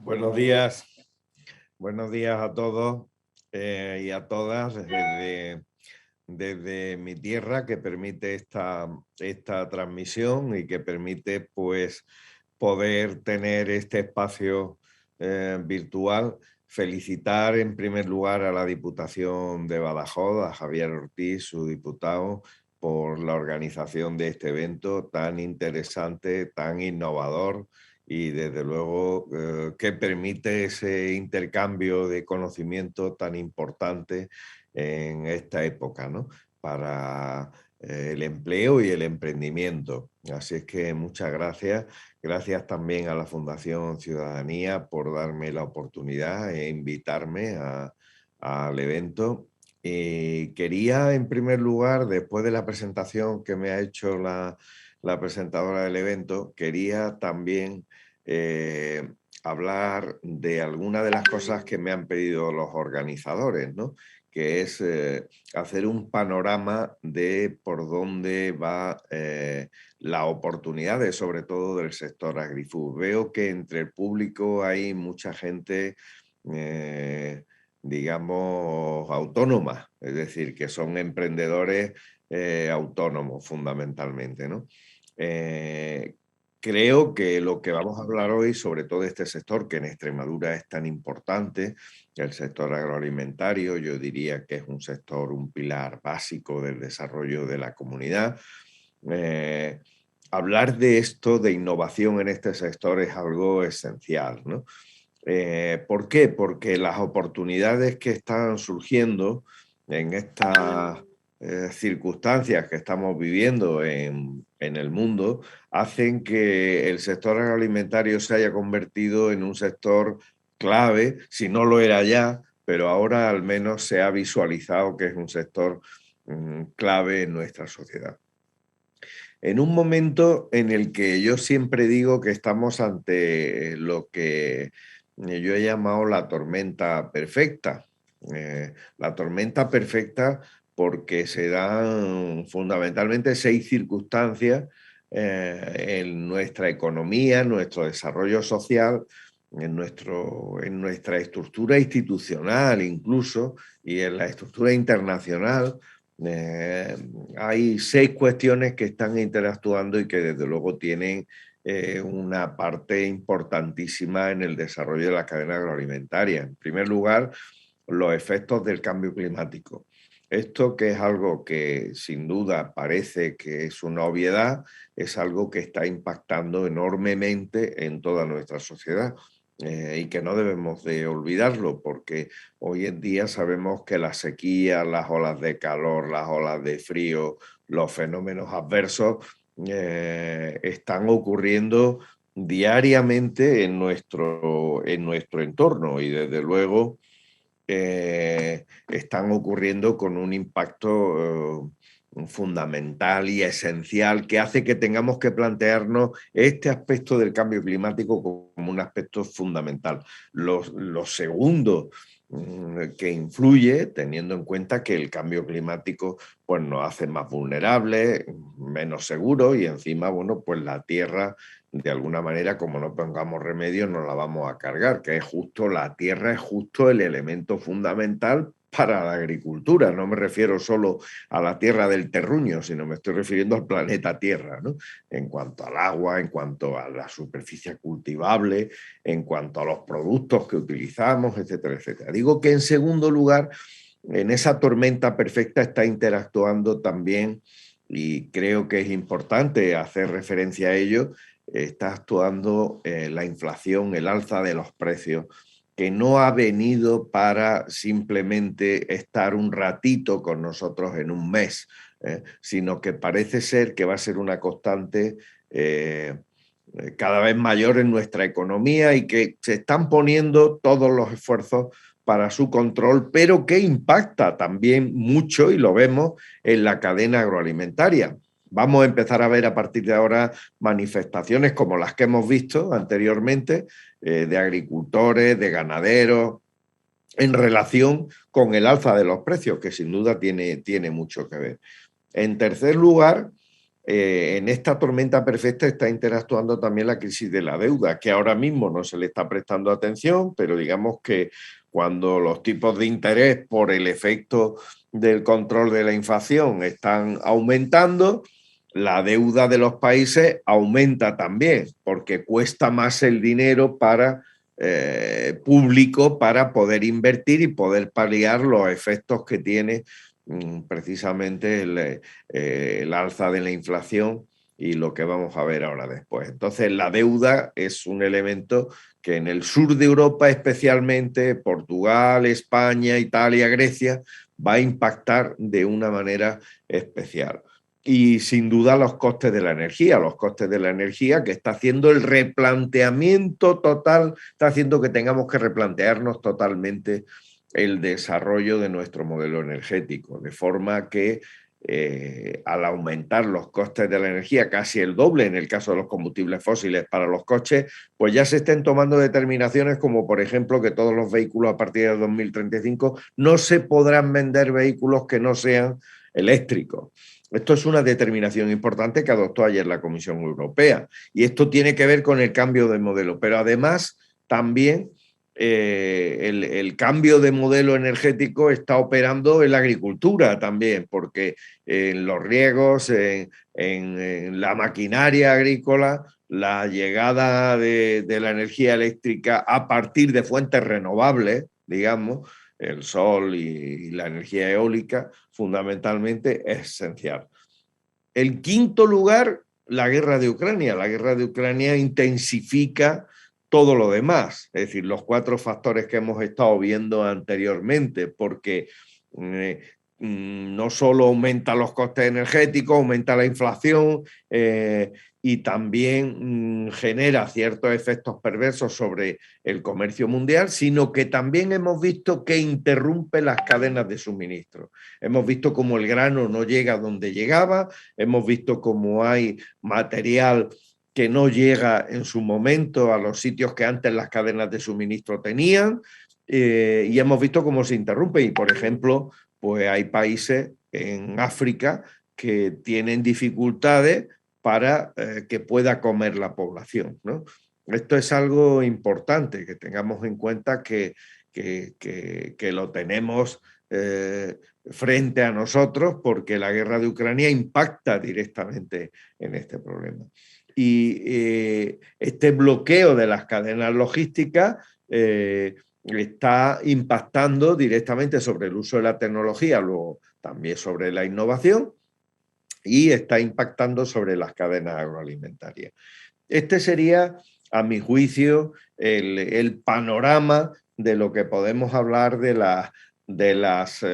Buenos días a todos y a todas desde mi tierra que permite esta transmisión y que permite pues poder tener este espacio virtual. Felicitar en primer lugar a la Diputación de Badajoz, a Javier Ortiz, su diputado, por la organización de este evento tan interesante, tan innovador y desde luego que permite ese intercambio de conocimiento tan importante en esta época, ¿no? Para el empleo y el emprendimiento. Así es que muchas gracias. Gracias también a la Fundación Ciudadanía por darme la oportunidad e invitarme al evento. Y quería, en primer lugar, después de la presentación que me ha hecho la presentadora del evento, quería también hablar de algunas de las cosas que me han pedido los organizadores, ¿no? Que es hacer un panorama de por dónde va las oportunidades, sobre todo del sector agrifood. Veo que entre el público hay mucha gente, digamos, autónoma, es decir, que son emprendedores autónomos fundamentalmente, ¿no? Creo que lo que vamos a hablar hoy, sobre todo de este sector que en Extremadura es tan importante, el sector agroalimentario, yo diría que es un sector, un pilar básico del desarrollo de la comunidad. Hablar de esto, de innovación en este sector, es algo esencial, ¿no? ¿Por qué? Porque las oportunidades que están surgiendo en estas circunstancias que estamos viviendo en el mundo hacen que el sector agroalimentario se haya convertido en un sector clave, si no lo era ya, pero ahora al menos se ha visualizado que es un sector clave en nuestra sociedad. En un momento en el que yo siempre digo que estamos ante lo que yo he llamado la tormenta perfecta. La tormenta perfecta porque se dan fundamentalmente 6 circunstancias en nuestra economía, en nuestro desarrollo social, en nuestra estructura institucional incluso y en la estructura internacional. Hay 6 cuestiones que están interactuando y que desde luego tienen una parte importantísima en el desarrollo de la cadena agroalimentaria. En primer lugar, los efectos del cambio climático. Esto, que es algo que sin duda parece que es una obviedad, es algo que está impactando enormemente en toda nuestra sociedad. Y que no debemos de olvidarlo, porque hoy en día sabemos que la sequía, las olas de calor, las olas de frío, los fenómenos adversos están ocurriendo diariamente en nuestro entorno y desde luego están ocurriendo con un impacto fundamental y esencial que hace que tengamos que plantearnos este aspecto del cambio climático como un aspecto fundamental. Lo segundo que influye, teniendo en cuenta que el cambio climático pues, nos hace más vulnerables, menos seguros y encima, bueno, pues la Tierra de alguna manera, como no pongamos remedio, nos la vamos a cargar, que es justo, la tierra es justo el elemento fundamental para la agricultura. No me refiero solo a la tierra del terruño, sino me estoy refiriendo al planeta Tierra, ¿no? En cuanto al agua, en cuanto a la superficie cultivable, en cuanto a los productos que utilizamos, etcétera, etcétera. Digo que en segundo lugar, en esa tormenta perfecta está interactuando también, y creo que es importante hacer referencia a ello, está actuando la inflación, el alza de los precios, que no ha venido para simplemente estar un ratito con nosotros en un mes, sino que parece ser que va a ser una constante cada vez mayor en nuestra economía y que se están poniendo todos los esfuerzos para su control, pero que impacta también mucho, y lo vemos, en la cadena agroalimentaria. Vamos a empezar a ver a partir de ahora manifestaciones como las que hemos visto anteriormente de agricultores, de ganaderos, en relación con el alza de los precios, que sin duda tiene mucho que ver. En tercer lugar, en esta tormenta perfecta está interactuando también la crisis de la deuda, que ahora mismo no se le está prestando atención, pero digamos que cuando los tipos de interés por el efecto del control de la inflación están aumentando, la deuda de los países aumenta también, porque cuesta más el dinero para público para poder invertir y poder paliar los efectos que tiene precisamente el alza de la inflación y lo que vamos a ver ahora después. Entonces, la deuda es un elemento que en el sur de Europa, especialmente Portugal, España, Italia, Grecia, va a impactar de una manera especial. Y sin duda los costes de la energía que está haciendo el replanteamiento total, está haciendo que tengamos que replantearnos totalmente el desarrollo de nuestro modelo energético, de forma que al aumentar los costes de la energía casi el doble en el caso de los combustibles fósiles para los coches, pues ya se estén tomando determinaciones como por ejemplo que todos los vehículos a partir de 2035 no se podrán vender vehículos que no sean eléctricos. Esto es una determinación importante que adoptó ayer la Comisión Europea y esto tiene que ver con el cambio de modelo, pero además también el cambio de modelo energético está operando en la agricultura también, porque en los riegos, en la maquinaria agrícola, la llegada de la energía eléctrica a partir de fuentes renovables, digamos, el sol y la energía eólica, fundamentalmente es esencial. El quinto lugar, la guerra de Ucrania. La guerra de Ucrania intensifica todo lo demás, es decir, los cuatro factores que hemos estado viendo anteriormente, porque no solo aumenta los costes energéticos, aumenta la inflación y también genera ciertos efectos perversos sobre el comercio mundial, sino que también hemos visto que interrumpe las cadenas de suministro. Hemos visto cómo el grano no llega donde llegaba, hemos visto cómo hay material que no llega en su momento a los sitios que antes las cadenas de suministro tenían, y hemos visto cómo se interrumpe. Y, por ejemplo, pues hay países en África que tienen dificultades para que pueda comer la población, ¿no? Esto es algo importante, que tengamos en cuenta que lo tenemos frente a nosotros, porque la guerra de Ucrania impacta directamente en este problema. Y este bloqueo de las cadenas logísticas está impactando directamente sobre el uso de la tecnología, luego también sobre la innovación y está impactando sobre las cadenas agroalimentarias. Este sería, a mi juicio, el panorama de lo que podemos hablar de las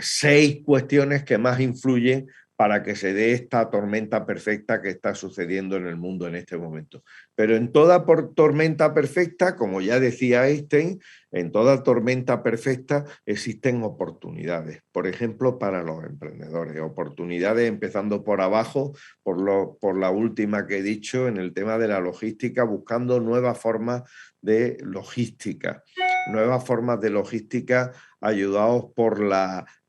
6 cuestiones que más influyen para que se dé esta tormenta perfecta que está sucediendo en el mundo en este momento. Pero en toda tormenta perfecta, como ya decía Einstein, en toda tormenta perfecta existen oportunidades, por ejemplo, para los emprendedores, oportunidades empezando por abajo, por la última que he dicho, en el tema de la logística, buscando nuevas formas de logística, ayudados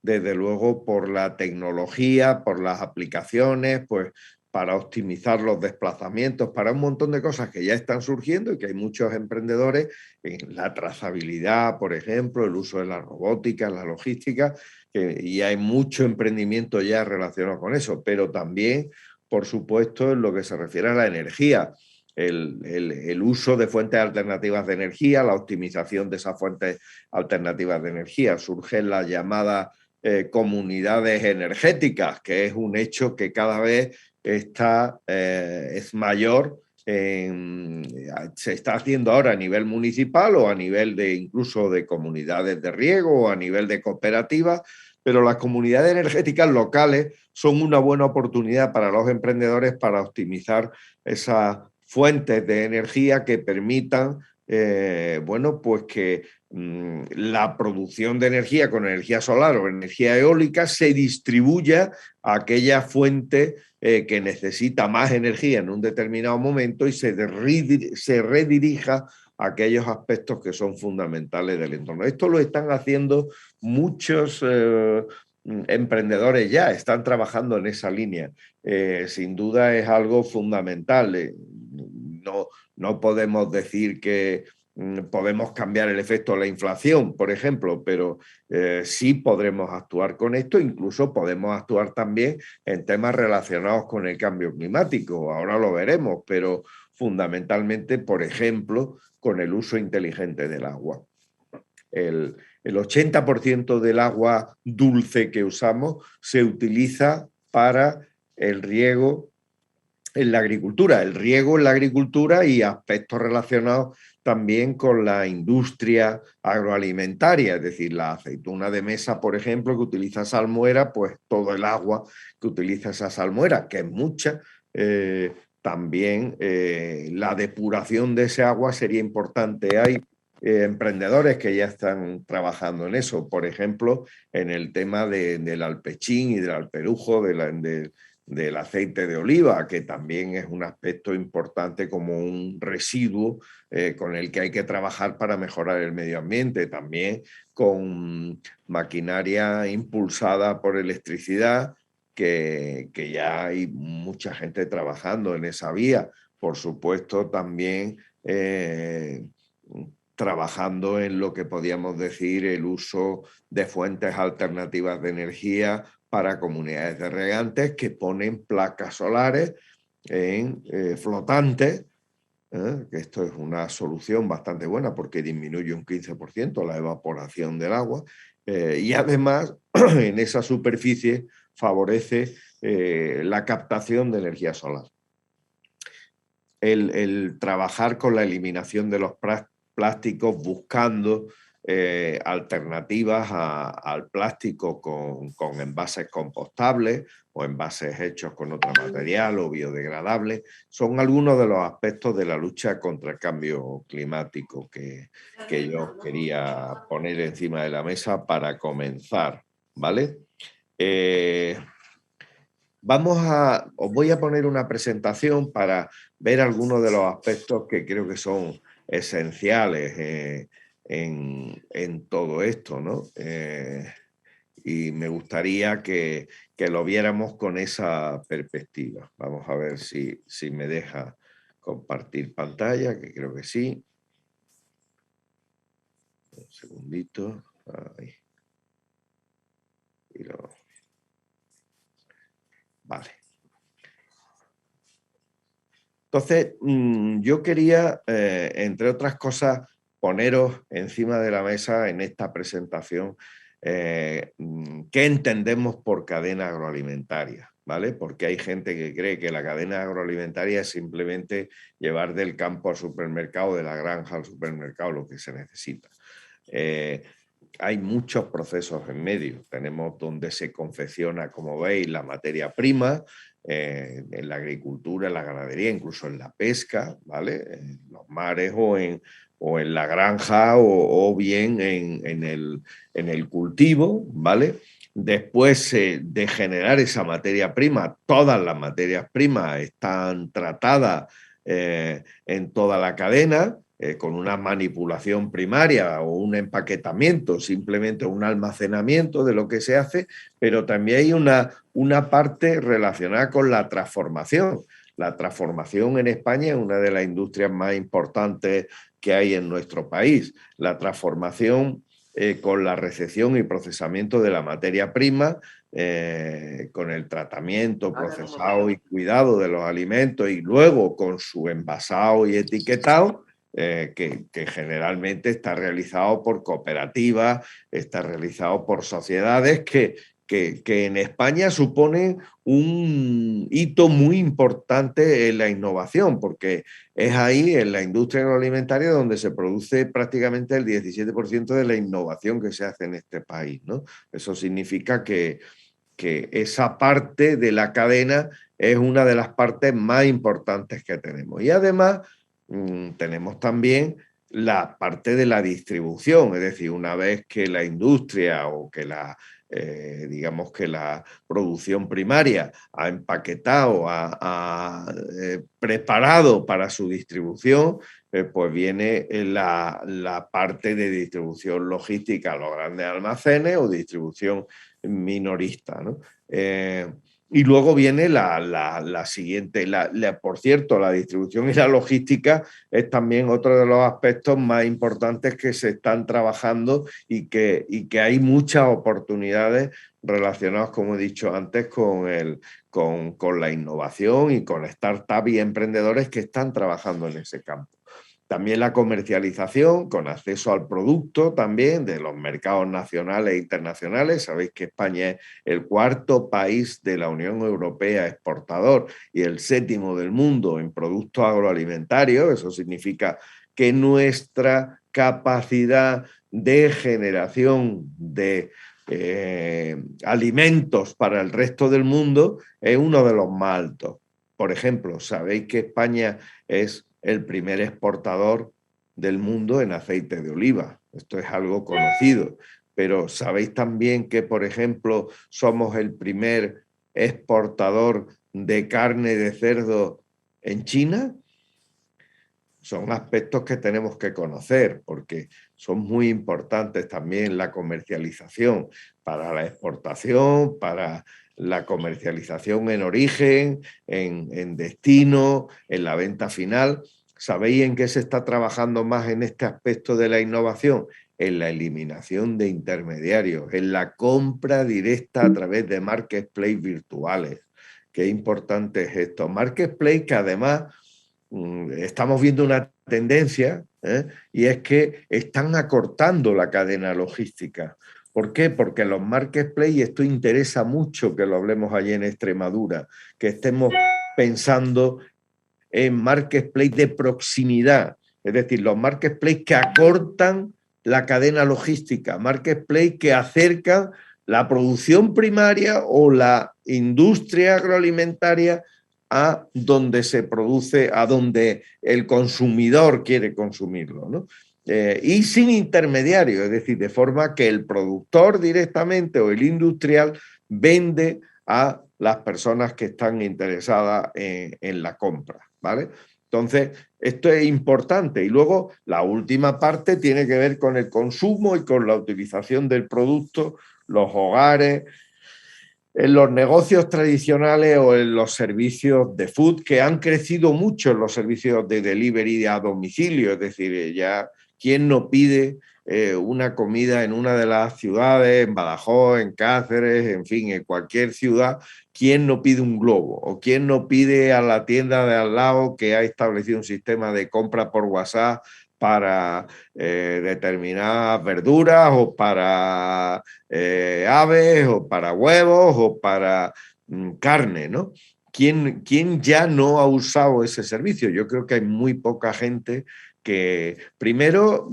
desde luego por la tecnología, por las aplicaciones, pues para optimizar los desplazamientos, para un montón de cosas que ya están surgiendo y que hay muchos emprendedores en la trazabilidad, por ejemplo, el uso de la robótica, la logística, y hay mucho emprendimiento ya relacionado con eso, pero también, por supuesto, en lo que se refiere a la energía. El uso de fuentes alternativas de energía, la optimización de esas fuentes alternativas de energía. Surgen las llamadas comunidades energéticas, que es un hecho que cada vez es mayor. Se está haciendo ahora a nivel municipal o a nivel de incluso de comunidades de riego o a nivel de cooperativas, pero las comunidades energéticas locales son una buena oportunidad para los emprendedores para optimizar esas fuentes de energía que permitan bueno, pues que la producción de energía con energía solar o energía eólica se distribuya a aquella fuente que necesita más energía en un determinado momento y se redirija a aquellos aspectos que son fundamentales del entorno. Esto lo están haciendo muchos emprendedores ya están trabajando en esa línea. Sin duda es algo fundamental. No, no podemos decir que podemos cambiar el efecto de la inflación, por ejemplo, pero sí podremos actuar con esto, incluso podemos actuar también en temas relacionados con el cambio climático. Ahora lo veremos, pero fundamentalmente, por ejemplo, con el uso inteligente del agua. El 80% del agua dulce que usamos se utiliza para el riego en la agricultura, el riego en la agricultura y aspectos relacionados también con la industria agroalimentaria, es decir, la aceituna de mesa, por ejemplo, que utiliza salmuera, pues todo el agua que utiliza esa salmuera, que es mucha, también la depuración de ese agua sería importante. Hay emprendedores que ya están trabajando en eso, por ejemplo, en el tema del alpechín y del alperujo, del aceite de oliva, que también es un aspecto importante como un residuo con el que hay que trabajar para mejorar el medio ambiente, también con maquinaria impulsada por electricidad, que ya hay mucha gente trabajando en esa vía. Por supuesto, también trabajando en lo que podríamos decir el uso de fuentes alternativas de energía para comunidades de regantes que ponen placas solares en flotantes, que esto es una solución bastante buena porque disminuye un 15% la evaporación del agua y además en esa superficie favorece la captación de energía solar. El trabajar con la eliminación de los plásticos buscando alternativas al plástico con envases compostables o envases hechos con otro material o biodegradables, son algunos de los aspectos de la lucha contra el cambio climático que yo quería poner encima de la mesa para comenzar, ¿vale? Os voy a poner una presentación para ver algunos de los aspectos que creo que son esenciales en todo esto, ¿no? Y me gustaría que lo viéramos con esa perspectiva. Vamos a ver si me deja compartir pantalla, que creo que sí. Un segundito. Ahí. Vale. Entonces, yo quería, entre otras cosas, poneros encima de la mesa en esta presentación qué entendemos por cadena agroalimentaria, ¿vale? Porque hay gente que cree que la cadena agroalimentaria es simplemente llevar del campo al supermercado, de la granja al supermercado, lo que se necesita. Hay muchos procesos en medio. Tenemos donde se confecciona, como veis, la materia prima, en la agricultura, en la ganadería, incluso en la pesca, ¿vale? En los mares o en la granja o bien en el cultivo, ¿vale? Después de generar esa materia prima, todas las materias primas están tratadas en toda la cadena, con una manipulación primaria o un empaquetamiento, simplemente un almacenamiento de lo que se hace, pero también hay una parte relacionada con la transformación. La transformación en España es una de las industrias más importantes que hay en nuestro país. La transformación con la recepción y procesamiento de la materia prima, con el tratamiento, procesado y cuidado de los alimentos y luego con su envasado y etiquetado, que generalmente está realizado por cooperativas, está realizado por sociedades que en España suponen un hito muy importante en la innovación, porque es ahí, en la industria agroalimentaria, donde se produce prácticamente el 17% de la innovación que se hace en este país, ¿no? Eso significa que esa parte de la cadena es una de las partes más importantes que tenemos. Y además tenemos también la parte de la distribución, es decir, una vez que la industria o que digamos que la producción primaria ha empaquetado, ha preparado para su distribución, pues viene la parte de distribución logística a los grandes almacenes o distribución minorista, ¿no? Y luego viene la siguiente, por cierto, la distribución y la logística es también otro de los aspectos más importantes que se están trabajando y que hay muchas oportunidades relacionadas, como he dicho antes, con la innovación y con startups y emprendedores que están trabajando en ese campo. También la comercialización con acceso al producto también de los mercados nacionales e internacionales. Sabéis que España es el cuarto país de la Unión Europea exportador y el séptimo del mundo en productos agroalimentarios. Eso significa que nuestra capacidad de generación de alimentos para el resto del mundo es uno de los más altos. Por ejemplo, sabéis que España es el primer exportador del mundo en aceite de oliva. Esto es algo conocido. Pero ¿sabéis también que, por ejemplo, somos el primer exportador de carne de cerdo en China? Son aspectos que tenemos que conocer porque son muy importantes también la comercialización para la exportación, para la comercialización en origen, en destino, en la venta final. ¿Sabéis en qué se está trabajando más en este aspecto de la innovación? En la eliminación de intermediarios, en la compra directa a través de marketplace virtuales. Qué importante es esto. Marketplace que además estamos viendo una tendencia, y es que están acortando la cadena logística. ¿Por qué? Porque los marketplace, y esto interesa mucho que lo hablemos allí en Extremadura, que estemos pensando en marketplace de proximidad, es decir, los marketplace que acortan la cadena logística, marketplace que acercan la producción primaria o la industria agroalimentaria a donde se produce, a donde el consumidor quiere consumirlo, ¿no? Y sin intermediario, es decir, de forma que el productor directamente o el industrial vende a las personas que están interesadas en la compra, ¿vale? Entonces, esto es importante. Y luego, la última parte tiene que ver con el consumo y con la utilización del producto, los hogares, en los negocios tradicionales o en los servicios de food, que han crecido mucho en los servicios de delivery a domicilio, es decir, ya quién no pide una comida en una de las ciudades, en Badajoz, en Cáceres, en fin, en cualquier ciudad, quién no pide un globo o quién no pide a la tienda de al lado que ha establecido un sistema de compra por WhatsApp para determinadas verduras o para aves o para huevos o para carne, ¿no? ¿Quién ya no ha usado ese servicio? Yo creo que hay muy poca gente que, primero,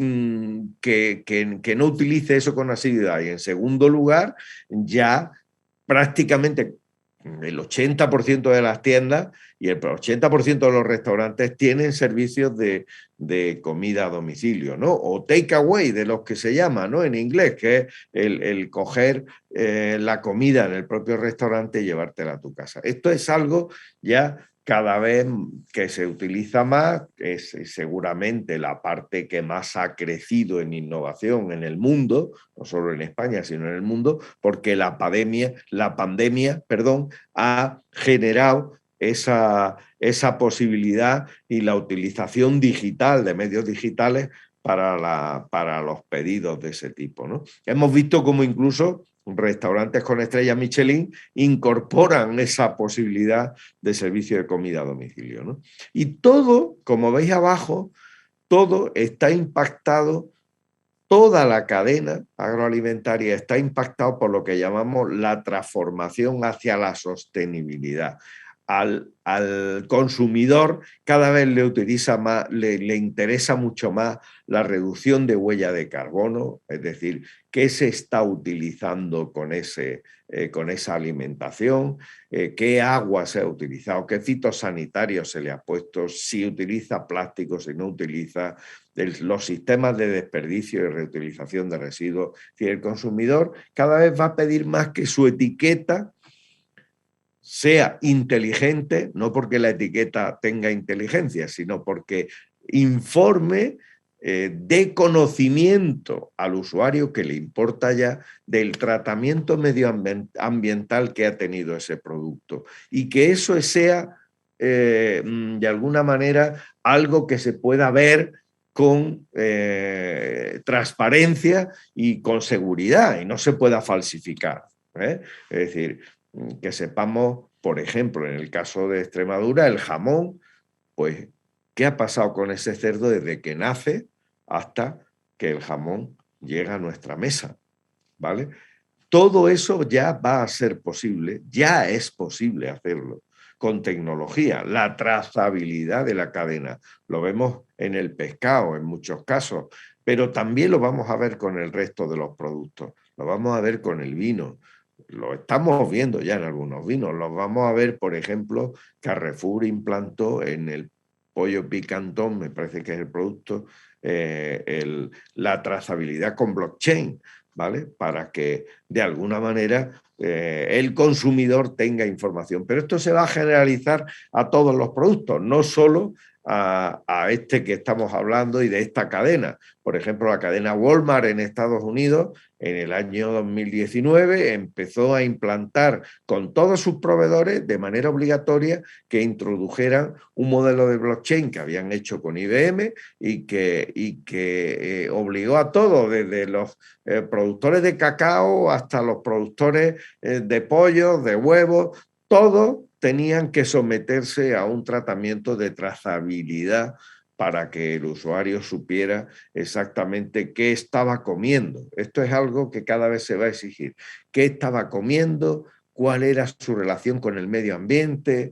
que no utilice eso con asiduidad y, en segundo lugar, ya prácticamente el 80% de las tiendas y el 80% de los restaurantes tienen servicios de comida a domicilio, ¿no? O takeaway, de los que se llama, ¿no? En inglés, que es el coger la comida en el propio restaurante y llevártela a tu casa. Esto es algo ya cada vez que se utiliza más, es seguramente la parte que más ha crecido en innovación en el mundo, no solo en España, sino en el mundo, porque la pandemia, ha generado esa posibilidad y la utilización digital de medios digitales para los pedidos de ese tipo, ¿no? Hemos visto cómo incluso restaurantes con estrella Michelin incorporan esa posibilidad de servicio de comida a domicilio, ¿no? Y todo, como veis abajo, todo está impactado, toda la cadena agroalimentaria está impactado por lo que llamamos la transformación hacia la sostenibilidad. Al consumidor cada vez le interesa mucho más la reducción de huella de carbono, es decir, qué se está utilizando con esa alimentación, qué agua se ha utilizado, qué fitosanitarios se le ha puesto, si utiliza plástico, si no utiliza, los sistemas de desperdicio y reutilización de residuos. Es decir, el consumidor cada vez va a pedir más que su etiqueta sea inteligente, no porque la etiqueta tenga inteligencia, sino porque informe de conocimiento al usuario que le importa ya del tratamiento medioambiental que ha tenido ese producto y que eso sea de alguna manera algo que se pueda ver con transparencia y con seguridad y no se pueda falsificar. Es decir, que sepamos, por ejemplo, en el caso de Extremadura, el jamón, pues, ¿qué ha pasado con ese cerdo desde que nace hasta que el jamón llega a nuestra mesa? ¿Vale? Todo eso ya va a ser posible, ya es posible hacerlo con tecnología. La trazabilidad de la cadena, lo vemos en el pescado en muchos casos, pero también lo vamos a ver con el resto de los productos, lo vamos a ver con el vino, lo estamos viendo ya en algunos vinos, lo vamos a ver, por ejemplo, Carrefour implantó en el pollo picantón, me parece que es el producto, la trazabilidad con blockchain, ¿vale? Para que de alguna manera el consumidor tenga información. Pero esto se va a generalizar a todos los productos, no solo a este que estamos hablando y de esta cadena. Por ejemplo, la cadena Walmart en Estados Unidos en el año 2019 empezó a implantar con todos sus proveedores de manera obligatoria que introdujeran un modelo de blockchain que habían hecho con IBM y que obligó a todos, desde los productores de cacao hasta los productores de pollo, de huevos, todos tenían que someterse a un tratamiento de trazabilidad para que el usuario supiera exactamente qué estaba comiendo. Esto es algo que cada vez se va a exigir. ¿Qué estaba comiendo? ¿Cuál era su relación con el medio ambiente?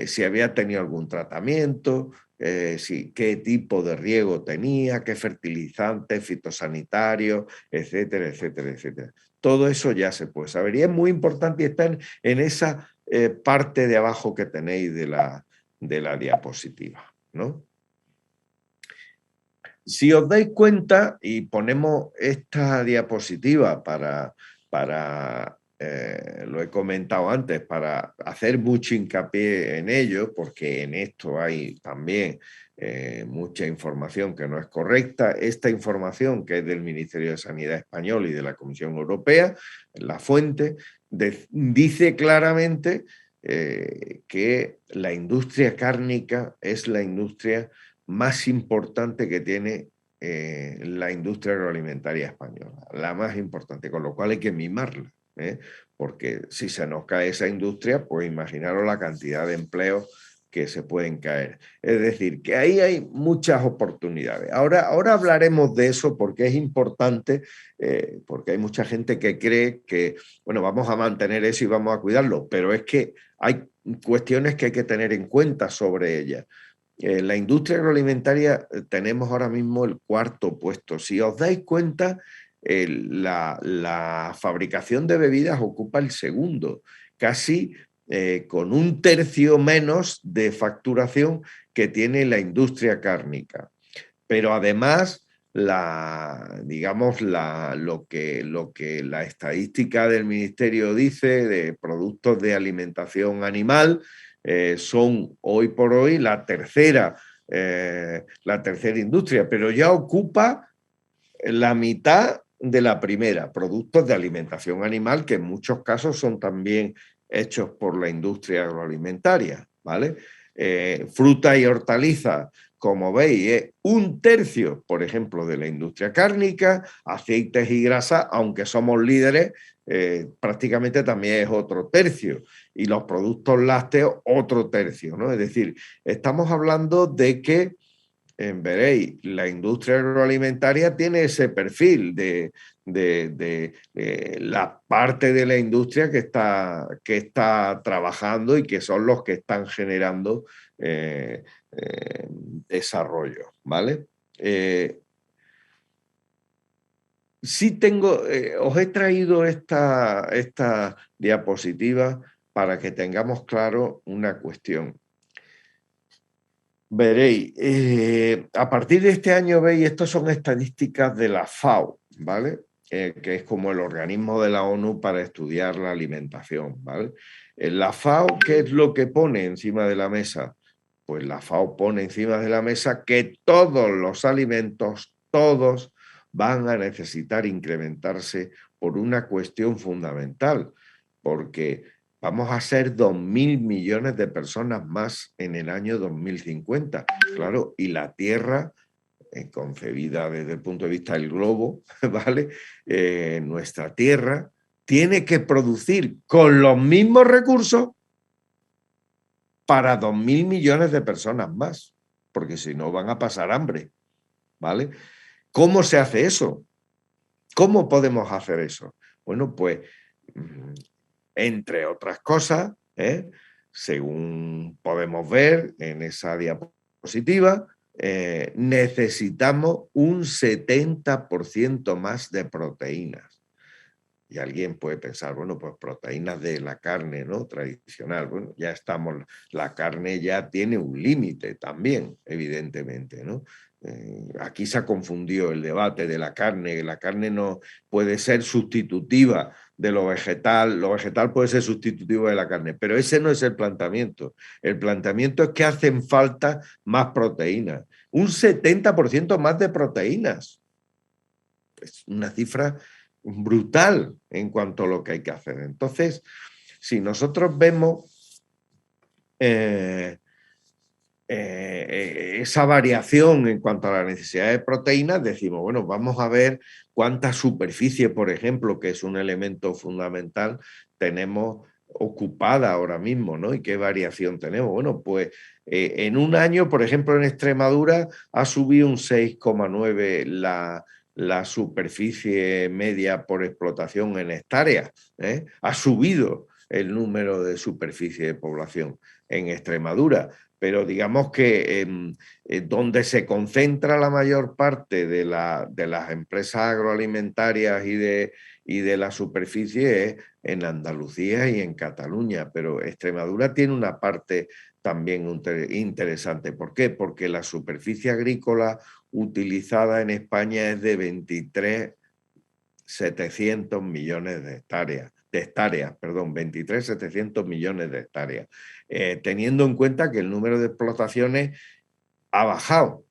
Si había tenido algún tratamiento, qué tipo de riego tenía, qué fertilizantes, fitosanitarios, etcétera, etcétera, etcétera. Todo eso ya se puede saber y es muy importante y está en esa parte de abajo que tenéis de la diapositiva, ¿no? Si os dais cuenta y ponemos esta diapositiva lo he comentado antes, para hacer mucho hincapié en ello, porque en esto hay también mucha información que no es correcta. Esta información, que es del Ministerio de Sanidad español y de la Comisión Europea, la fuente, dice claramente que la industria cárnica es la industria más importante que tiene la industria agroalimentaria española, la más importante, con lo cual hay que mimarla, porque si se nos cae esa industria, pues imaginaros la cantidad de empleos que se pueden caer. Es decir, que ahí hay muchas oportunidades. Ahora hablaremos de eso porque es importante, porque hay mucha gente que cree que, bueno, vamos a mantener eso y vamos a cuidarlo, pero es que hay cuestiones que hay que tener en cuenta sobre ellas. La industria agroalimentaria tenemos ahora mismo el cuarto puesto. Si os dais cuenta, la fabricación de bebidas ocupa el segundo, casi con un tercio menos de facturación que tiene la industria cárnica. Pero además, lo que la estadística del Ministerio dice de productos de alimentación animal, son hoy por hoy la tercera industria, pero ya ocupa la mitad de la primera, productos de alimentación animal que en muchos casos son también hechos por la industria agroalimentaria, ¿vale? Fruta y hortalizas, como veis, es un tercio, por ejemplo, de la industria cárnica, aceites y grasas, aunque somos líderes, prácticamente también es otro tercio, y los productos lácteos otro tercio, ¿no? Es decir, estamos hablando de que veréis, la industria agroalimentaria tiene ese perfil de la parte de la industria que está trabajando y que son los que están generando desarrollo, ¿vale? Sí tengo, os he traído esta diapositiva para que tengamos claro una cuestión. Veréis, a partir de este año, veis, estas son estadísticas de la FAO, ¿vale? Que es como el organismo de la ONU para estudiar la alimentación, ¿vale? La FAO, ¿qué es lo que pone encima de la mesa? Pues la FAO pone encima de la mesa que todos los alimentos, todos, van a necesitar incrementarse por una cuestión fundamental, porque vamos a ser 2.000 millones de personas más en el año 2050. Claro, y la Tierra, concebida desde el punto de vista del globo, ¿vale? Nuestra Tierra tiene que producir con los mismos recursos para 2.000 millones de personas más, porque si no van a pasar hambre, ¿vale? ¿Cómo se hace eso? ¿Cómo podemos hacer eso? Bueno, pues, entre otras cosas, según podemos ver en esa diapositiva, necesitamos un 70% más de proteínas. Y alguien puede pensar, bueno, pues proteínas de la carne, ¿no? Tradicional. Bueno, ya estamos, la carne ya tiene un límite también, evidentemente, ¿no? Aquí se ha confundido el debate de la carne, que la carne no puede ser sustitutiva de lo vegetal puede ser sustitutivo de la carne, pero ese no es el planteamiento. El planteamiento es que hacen falta más proteínas, un 70% más de proteínas. Es una cifra brutal en cuanto a lo que hay que hacer. Entonces, si nosotros vemos esa variación en cuanto a la necesidad de proteínas, decimos, bueno, vamos a ver cuánta superficie, por ejemplo, que es un elemento fundamental, tenemos ocupada ahora mismo, ¿no? Y qué variación tenemos. Bueno, pues en un año, por ejemplo, en Extremadura ha subido un 6,9 la superficie media por explotación en hectáreas. Ha subido el número de superficie de población en Extremadura, pero digamos que donde se concentra la mayor parte de las empresas agroalimentarias y de la superficie es en Andalucía y en Cataluña, pero Extremadura tiene una parte también interesante. ¿Por qué? Porque la superficie agrícola utilizada en España es de 23.700 millones de hectáreas. 23.700 millones de hectáreas, teniendo en cuenta que el número de explotaciones ha bajado,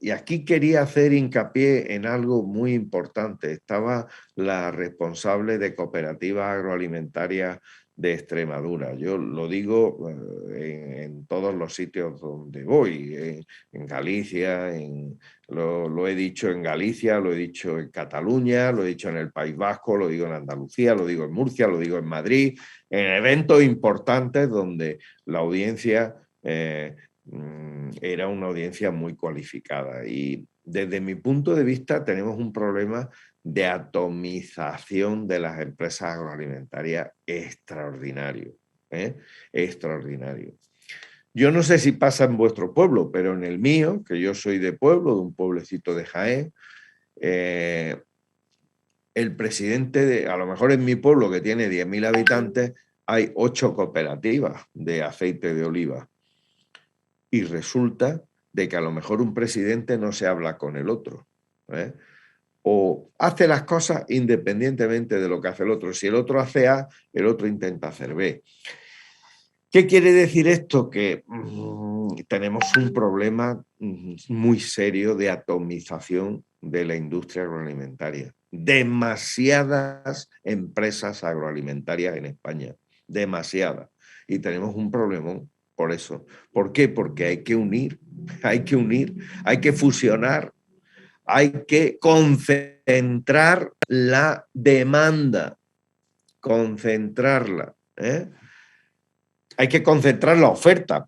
y aquí quería hacer hincapié en algo muy importante. Estaba la responsable de cooperativas agroalimentarias de Extremadura. Yo lo digo en todos los sitios donde voy, en Galicia, lo he dicho en Galicia, lo he dicho en Cataluña, lo he dicho en el País Vasco, lo digo en Andalucía, lo digo en Murcia, lo digo en Madrid, en eventos importantes donde la audiencia era una audiencia muy cualificada. Y desde mi punto de vista tenemos un problema de atomización de las empresas agroalimentarias extraordinario, extraordinario. Yo no sé si pasa en vuestro pueblo, pero en el mío, que yo soy de pueblo, de un pueblecito de Jaén, el presidente a lo mejor en mi pueblo, que tiene 10.000 habitantes, hay 8 cooperativas de aceite de oliva. Y resulta de que a lo mejor un presidente no se habla con el otro, o hace las cosas independientemente de lo que hace el otro. Si el otro hace A, el otro intenta hacer B. ¿Qué quiere decir esto? Que tenemos un problema muy serio de atomización de la industria agroalimentaria. Demasiadas empresas agroalimentarias en España, demasiadas. Y tenemos un problemón por eso. ¿Por qué? Porque hay que unir, hay que fusionar, hay que concentrar la demanda, concentrarla, hay que concentrar la oferta,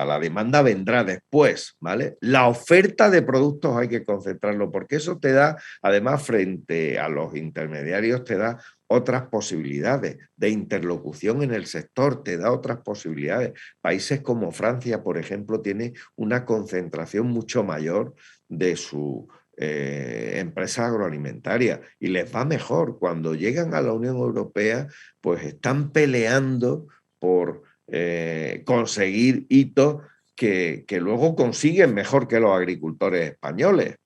la demanda vendrá después, ¿vale? La oferta de productos hay que concentrarlo, porque eso te da, además, frente a los intermediarios, te da otras posibilidades de interlocución en el sector, te da otras posibilidades. Países como Francia, por ejemplo, tiene una concentración mucho mayor de su empresa agroalimentaria y les va mejor. Cuando llegan a la Unión Europea, pues están peleando por conseguir hitos que luego consiguen mejor que los agricultores españoles.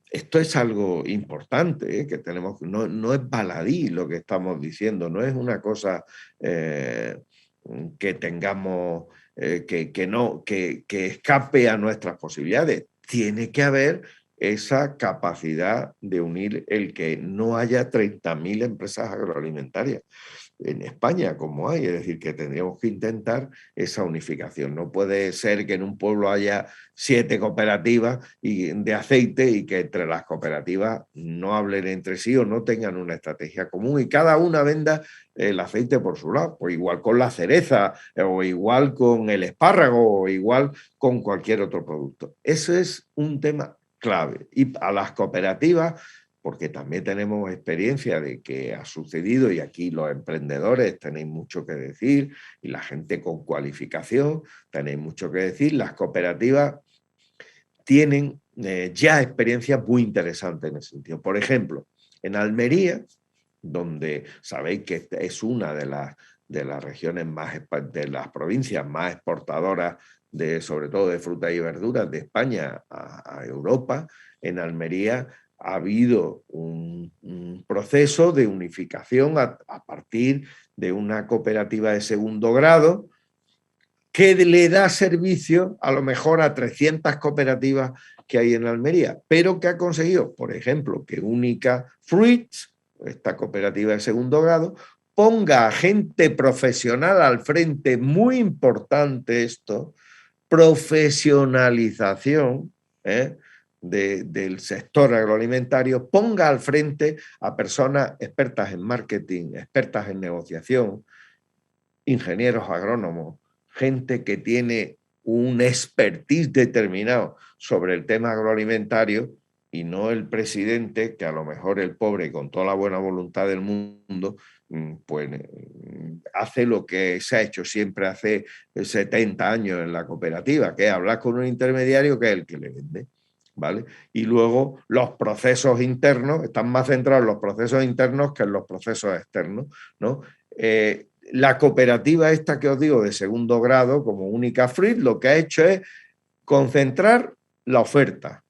Esto es algo importante, que tenemos, no es baladí lo que estamos diciendo, no es una cosa que tengamos, que escape a nuestras posibilidades. Tiene que haber esa capacidad de unir el que no haya 30.000 empresas agroalimentarias en España como hay, es decir, que tendríamos que intentar esa unificación. No puede ser que en un pueblo haya 7 cooperativas de aceite y que entre las cooperativas no hablen entre sí o no tengan una estrategia común y cada una venda el aceite por su lado, pues igual con la cereza o igual con el espárrago o igual con cualquier otro producto. Eso es un tema clave. Y a las cooperativas, porque también tenemos experiencia de que ha sucedido y aquí los emprendedores tenéis mucho que decir y la gente con cualificación tenéis mucho que decir, las cooperativas tienen ya experiencias muy interesantes en ese sentido. Por ejemplo, en Almería, donde sabéis que es una de las regiones más, de las provincias más exportadoras, sobre todo de frutas y verduras de España a Europa, en Almería ha habido un proceso de unificación a partir de una cooperativa de segundo grado que le da servicio a lo mejor a 300 cooperativas que hay en Almería, pero que ha conseguido, por ejemplo, que Única Fruits, esta cooperativa de segundo grado, ponga a gente profesional al frente, muy importante esto, profesionalización del sector agroalimentario, ponga al frente a personas expertas en marketing, expertas en negociación, ingenieros agrónomos, gente que tiene un expertise determinado sobre el tema agroalimentario y no el presidente, que a lo mejor el pobre, con toda la buena voluntad del mundo, pues hace lo que se ha hecho siempre hace 70 años en la cooperativa, que es hablar con un intermediario que es el que le vende. ¿Vale? Y luego los procesos internos, están más centrados en los procesos internos que en los procesos externos, ¿no? La cooperativa esta que os digo de segundo grado, como Única Fruit, lo que ha hecho es concentrar la oferta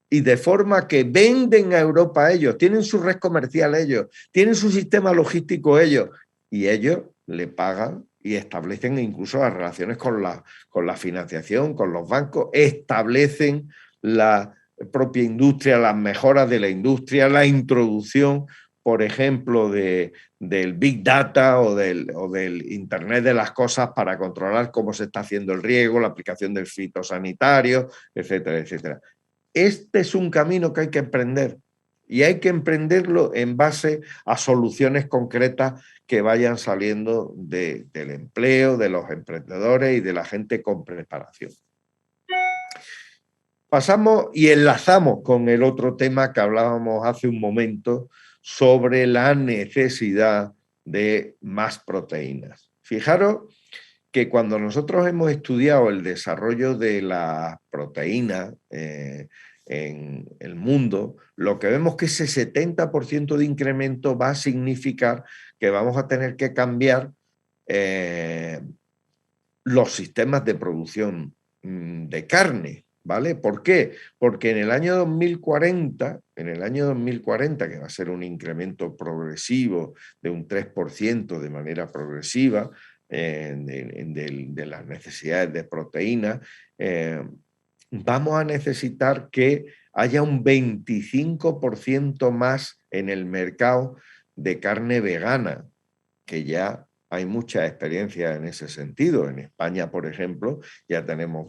y de forma que venden a Europa ellos, tienen su red comercial ellos, tienen su sistema logístico ellos y ellos le pagan y establecen incluso las relaciones con la financiación, con los bancos, establecen la propia industria, las mejoras de la industria, la introducción, por ejemplo, del Big Data o del Internet de las cosas para controlar cómo se está haciendo el riego, la aplicación del fitosanitario, etcétera, etcétera. Este es un camino que hay que emprender y hay que emprenderlo en base a soluciones concretas que vayan saliendo del empleo, de los emprendedores y de la gente con preparación. Pasamos y enlazamos con el otro tema que hablábamos hace un momento sobre la necesidad de más proteínas. Fijaros que cuando nosotros hemos estudiado el desarrollo de la proteína en el mundo, lo que vemos es que ese 70% de incremento va a significar que vamos a tener que cambiar los sistemas de producción de carne, ¿vale? ¿Por qué? Porque en el año 2040, que va a ser un incremento progresivo de un 3% de manera progresiva, de las necesidades de proteína, vamos a necesitar que haya un 25% más en el mercado de carne vegana, que ya hay mucha experiencia en ese sentido. En España, por ejemplo, ya tenemos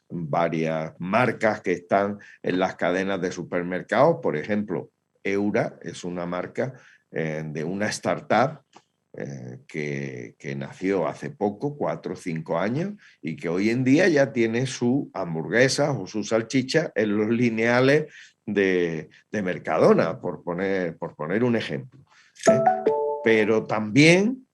varias marcas que están en las cadenas de supermercados. Por ejemplo, Eura es una marca de una startup que nació hace poco, 4 o 5 años, y que hoy en día ya tiene su hamburguesa o su salchicha en los lineales de Mercadona, por poner un ejemplo. Pero también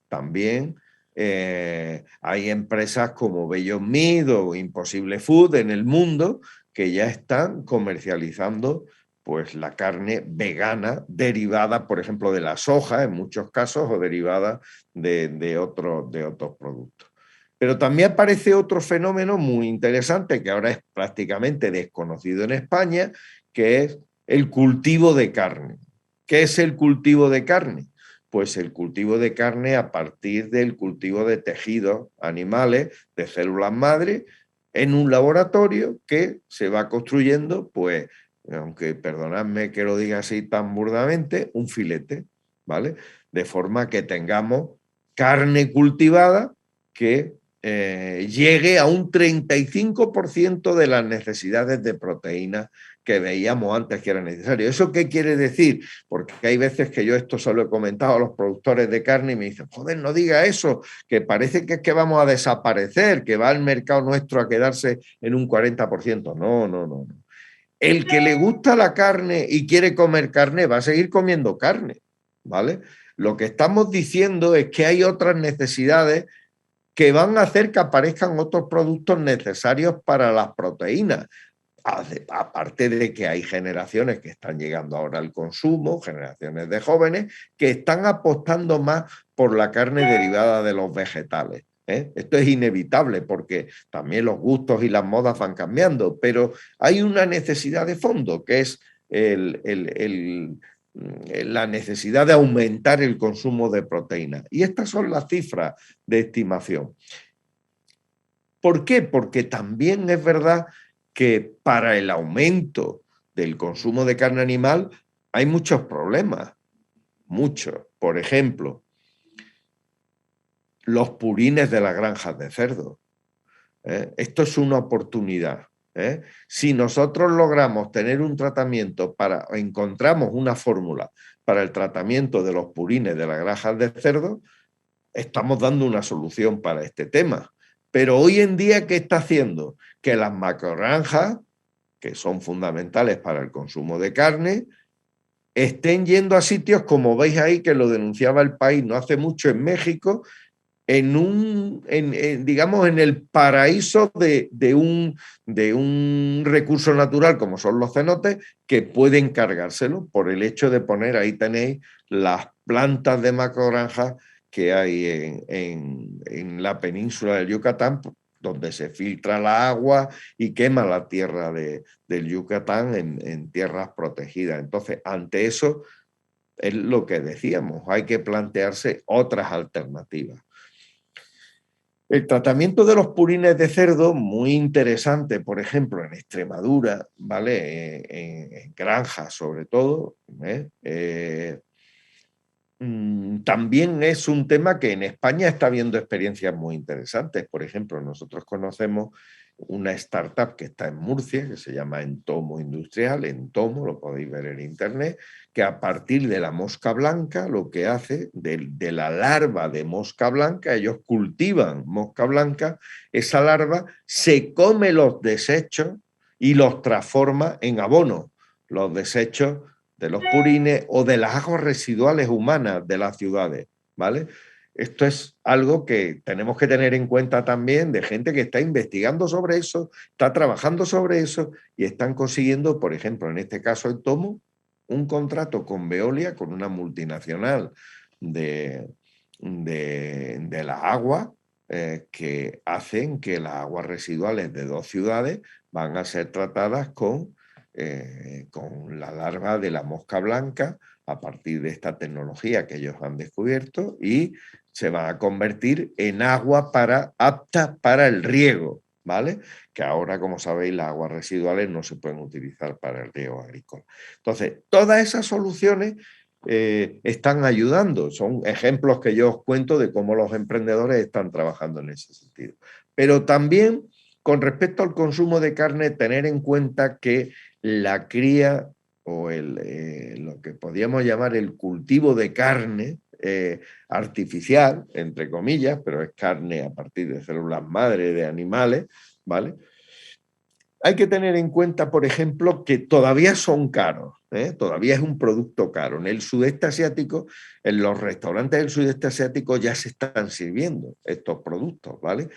hay empresas como Beyond Meat o Impossible Food en el mundo que ya están comercializando pues la carne vegana derivada, por ejemplo, de la soja en muchos casos o derivada de otros productos. Pero también aparece otro fenómeno muy interesante que ahora es prácticamente desconocido en España, que es el cultivo de carne. ¿Qué es el cultivo de carne? Pues el cultivo de carne a partir del cultivo de tejidos animales, de células madre, en un laboratorio que se va construyendo, pues, aunque perdonadme que lo diga así tan burdamente, un filete, ¿vale? De forma que tengamos carne cultivada que llegue a un 35% de las necesidades de proteínas que veíamos antes que era necesario. ¿Eso qué quiere decir? Porque hay veces que yo esto se lo he comentado a los productores de carne y me dicen, joder, no diga eso, que parece que es que vamos a desaparecer, que va el mercado nuestro a quedarse en un 40%. No, no, no. El que le gusta la carne y quiere comer carne va a seguir comiendo carne, ¿vale? Lo que estamos diciendo es que hay otras necesidades que van a hacer que aparezcan otros productos necesarios para las proteínas. Aparte de que hay generaciones que están llegando ahora al consumo, generaciones de jóvenes, que están apostando más por la carne derivada de los vegetales. Esto es inevitable porque también los gustos y las modas van cambiando, pero hay una necesidad de fondo que es la necesidad de aumentar el consumo de proteínas. Y estas son las cifras de estimación. ¿Por qué? Porque también es verdad que para el aumento del consumo de carne animal hay muchos problemas, muchos. Por ejemplo, los purines de las granjas de cerdo. Esto es una oportunidad. Si nosotros logramos tener un tratamiento encontramos una fórmula para el tratamiento de los purines de las granjas de cerdo, estamos dando una solución para este tema. Pero hoy en día, ¿qué está haciendo? Que las macrogranjas, que son fundamentales para el consumo de carne, estén yendo a sitios, como veis ahí, que lo denunciaba El País no hace mucho en México, digamos, en el paraíso de un recurso natural como son los cenotes, que pueden cargárselo por el hecho de poner, ahí tenéis las plantas de macrogranjas que hay en la península del Yucatán, donde se filtra la agua y quema la tierra del Yucatán en tierras protegidas. Entonces, ante eso, es lo que decíamos, hay que plantearse otras alternativas. El tratamiento de los purines de cerdo, muy interesante, por ejemplo, en Extremadura, ¿vale? En granjas sobre todo, también es un tema que en España está habiendo experiencias muy interesantes. Por ejemplo, nosotros conocemos una startup que está en Murcia, que se llama Entomo Industrial, Entomo, lo podéis ver en internet, que a partir de la mosca blanca, lo que hace, de la larva de mosca blanca, ellos cultivan mosca blanca, esa larva se come los desechos y los transforma en abono, los desechos de los purines o de las aguas residuales humanas de las ciudades, ¿vale? Esto es algo que tenemos que tener en cuenta también de gente que está investigando sobre eso, está trabajando sobre eso y están consiguiendo, por ejemplo, en este caso el Tomo, un contrato con Veolia, con una multinacional de las aguas, que hacen que las aguas residuales de 2 ciudades van a ser tratadas con la larva de la mosca blanca a partir de esta tecnología que ellos han descubierto y se van a convertir en agua apta para el riego, ¿vale? Que ahora, como sabéis, las aguas residuales no se pueden utilizar para el riego agrícola. Entonces, todas esas soluciones están ayudando. Son ejemplos que yo os cuento de cómo los emprendedores están trabajando en ese sentido. Pero también, con respecto al consumo de carne, tener en cuenta que la cría o lo que podríamos llamar el cultivo de carne artificial, entre comillas, pero es carne a partir de células madre de animales, ¿vale? Hay que tener en cuenta, por ejemplo, que todavía son caros, todavía es un producto caro. En el sudeste asiático, en los restaurantes del sudeste asiático ya se están sirviendo estos productos, ¿vale?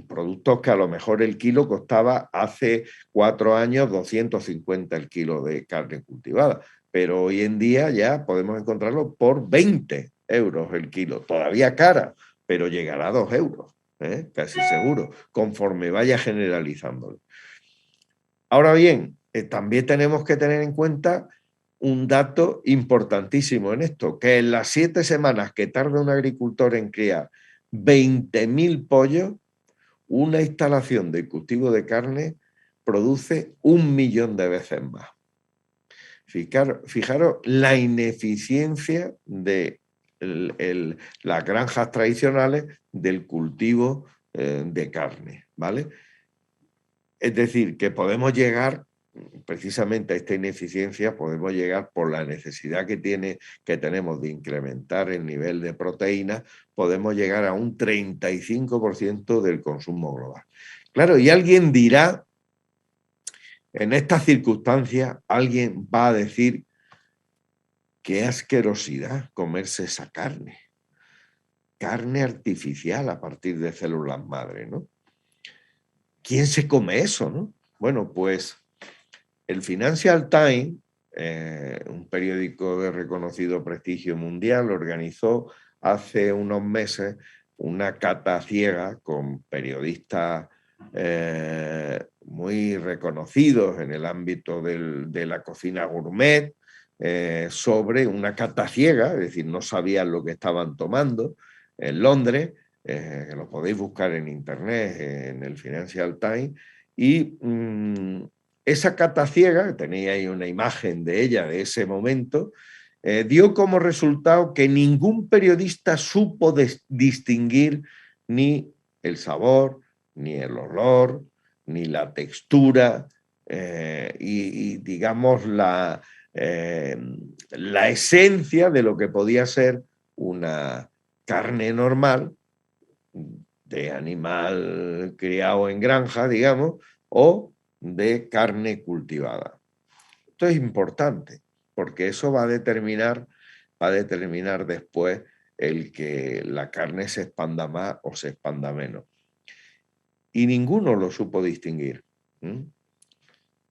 Productos que a lo mejor el kilo costaba hace 4 años 250 el kilo de carne cultivada, pero hoy en día ya podemos encontrarlo por 20 euros el kilo, todavía cara, pero llegará a 2 euros, casi seguro, conforme vaya generalizándolo. Ahora bien, también tenemos que tener en cuenta un dato importantísimo en esto, que en las 7 semanas que tarda un agricultor en criar 20.000 pollos, una instalación de cultivo de carne produce 1.000.000 de veces más. Fijaros la ineficiencia de las granjas tradicionales del cultivo de carne, ¿vale? Es decir, que podemos llegar precisamente a esta ineficiencia, podemos llegar por la necesidad que tenemos de incrementar el nivel de proteínas, podemos llegar a un 35% del consumo global. Claro, y alguien dirá, en estas circunstancias, alguien va a decir, qué asquerosidad comerse esa carne. Carne artificial a partir de células madre, ¿no? ¿Quién se come eso, no? Bueno, pues el Financial Times, un periódico de reconocido prestigio mundial, organizó hace unos meses una cata ciega con periodistas muy reconocidos en el ámbito de la cocina gourmet, sobre una cata ciega, es decir, no sabían lo que estaban tomando, en Londres, que lo podéis buscar en internet, en el Financial Times, y esa cata ciega, tenía ahí una imagen de ella de ese momento, dio como resultado que ningún periodista supo distinguir ni el sabor, ni el olor, ni la textura, y digamos la esencia de lo que podía ser una carne normal de animal criado en granja, digamos, o de carne cultivada. Esto es importante, porque eso va a determinar después el que la carne se expanda más o se expanda menos. Y ninguno lo supo distinguir.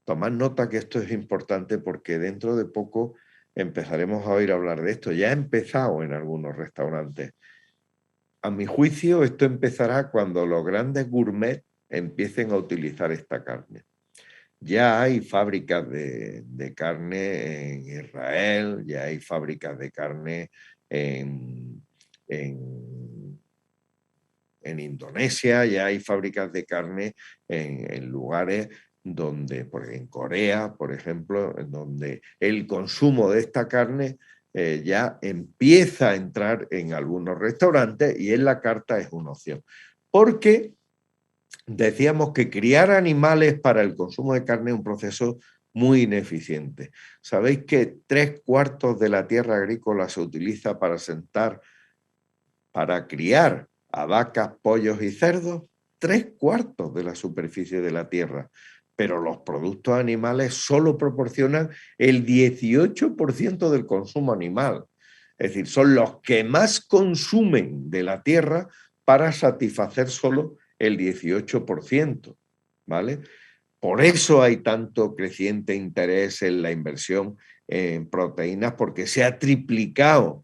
Tomad nota que esto es importante porque dentro de poco empezaremos a oír hablar de esto. Ya ha empezado en algunos restaurantes. A mi juicio, esto empezará cuando los grandes gourmets empiecen a utilizar esta carne. Ya hay fábricas de carne en Israel, ya hay fábricas de carne en Indonesia, ya hay fábricas de carne en lugares donde, en Corea, por ejemplo, en donde el consumo de esta carne ya empieza a entrar en algunos restaurantes y en la carta es una opción. Porque decíamos que criar animales para el consumo de carne es un proceso muy ineficiente. ¿Sabéis que 3/4 de la tierra agrícola se utiliza para criar a vacas, pollos y cerdos? 3/4 de la superficie de la tierra. Pero los productos animales solo proporcionan el 18% del consumo animal. Es decir, son los que más consumen de la tierra para satisfacer solo el 18%, ¿vale? Por eso hay tanto creciente interés en la inversión en proteínas, porque se han triplicado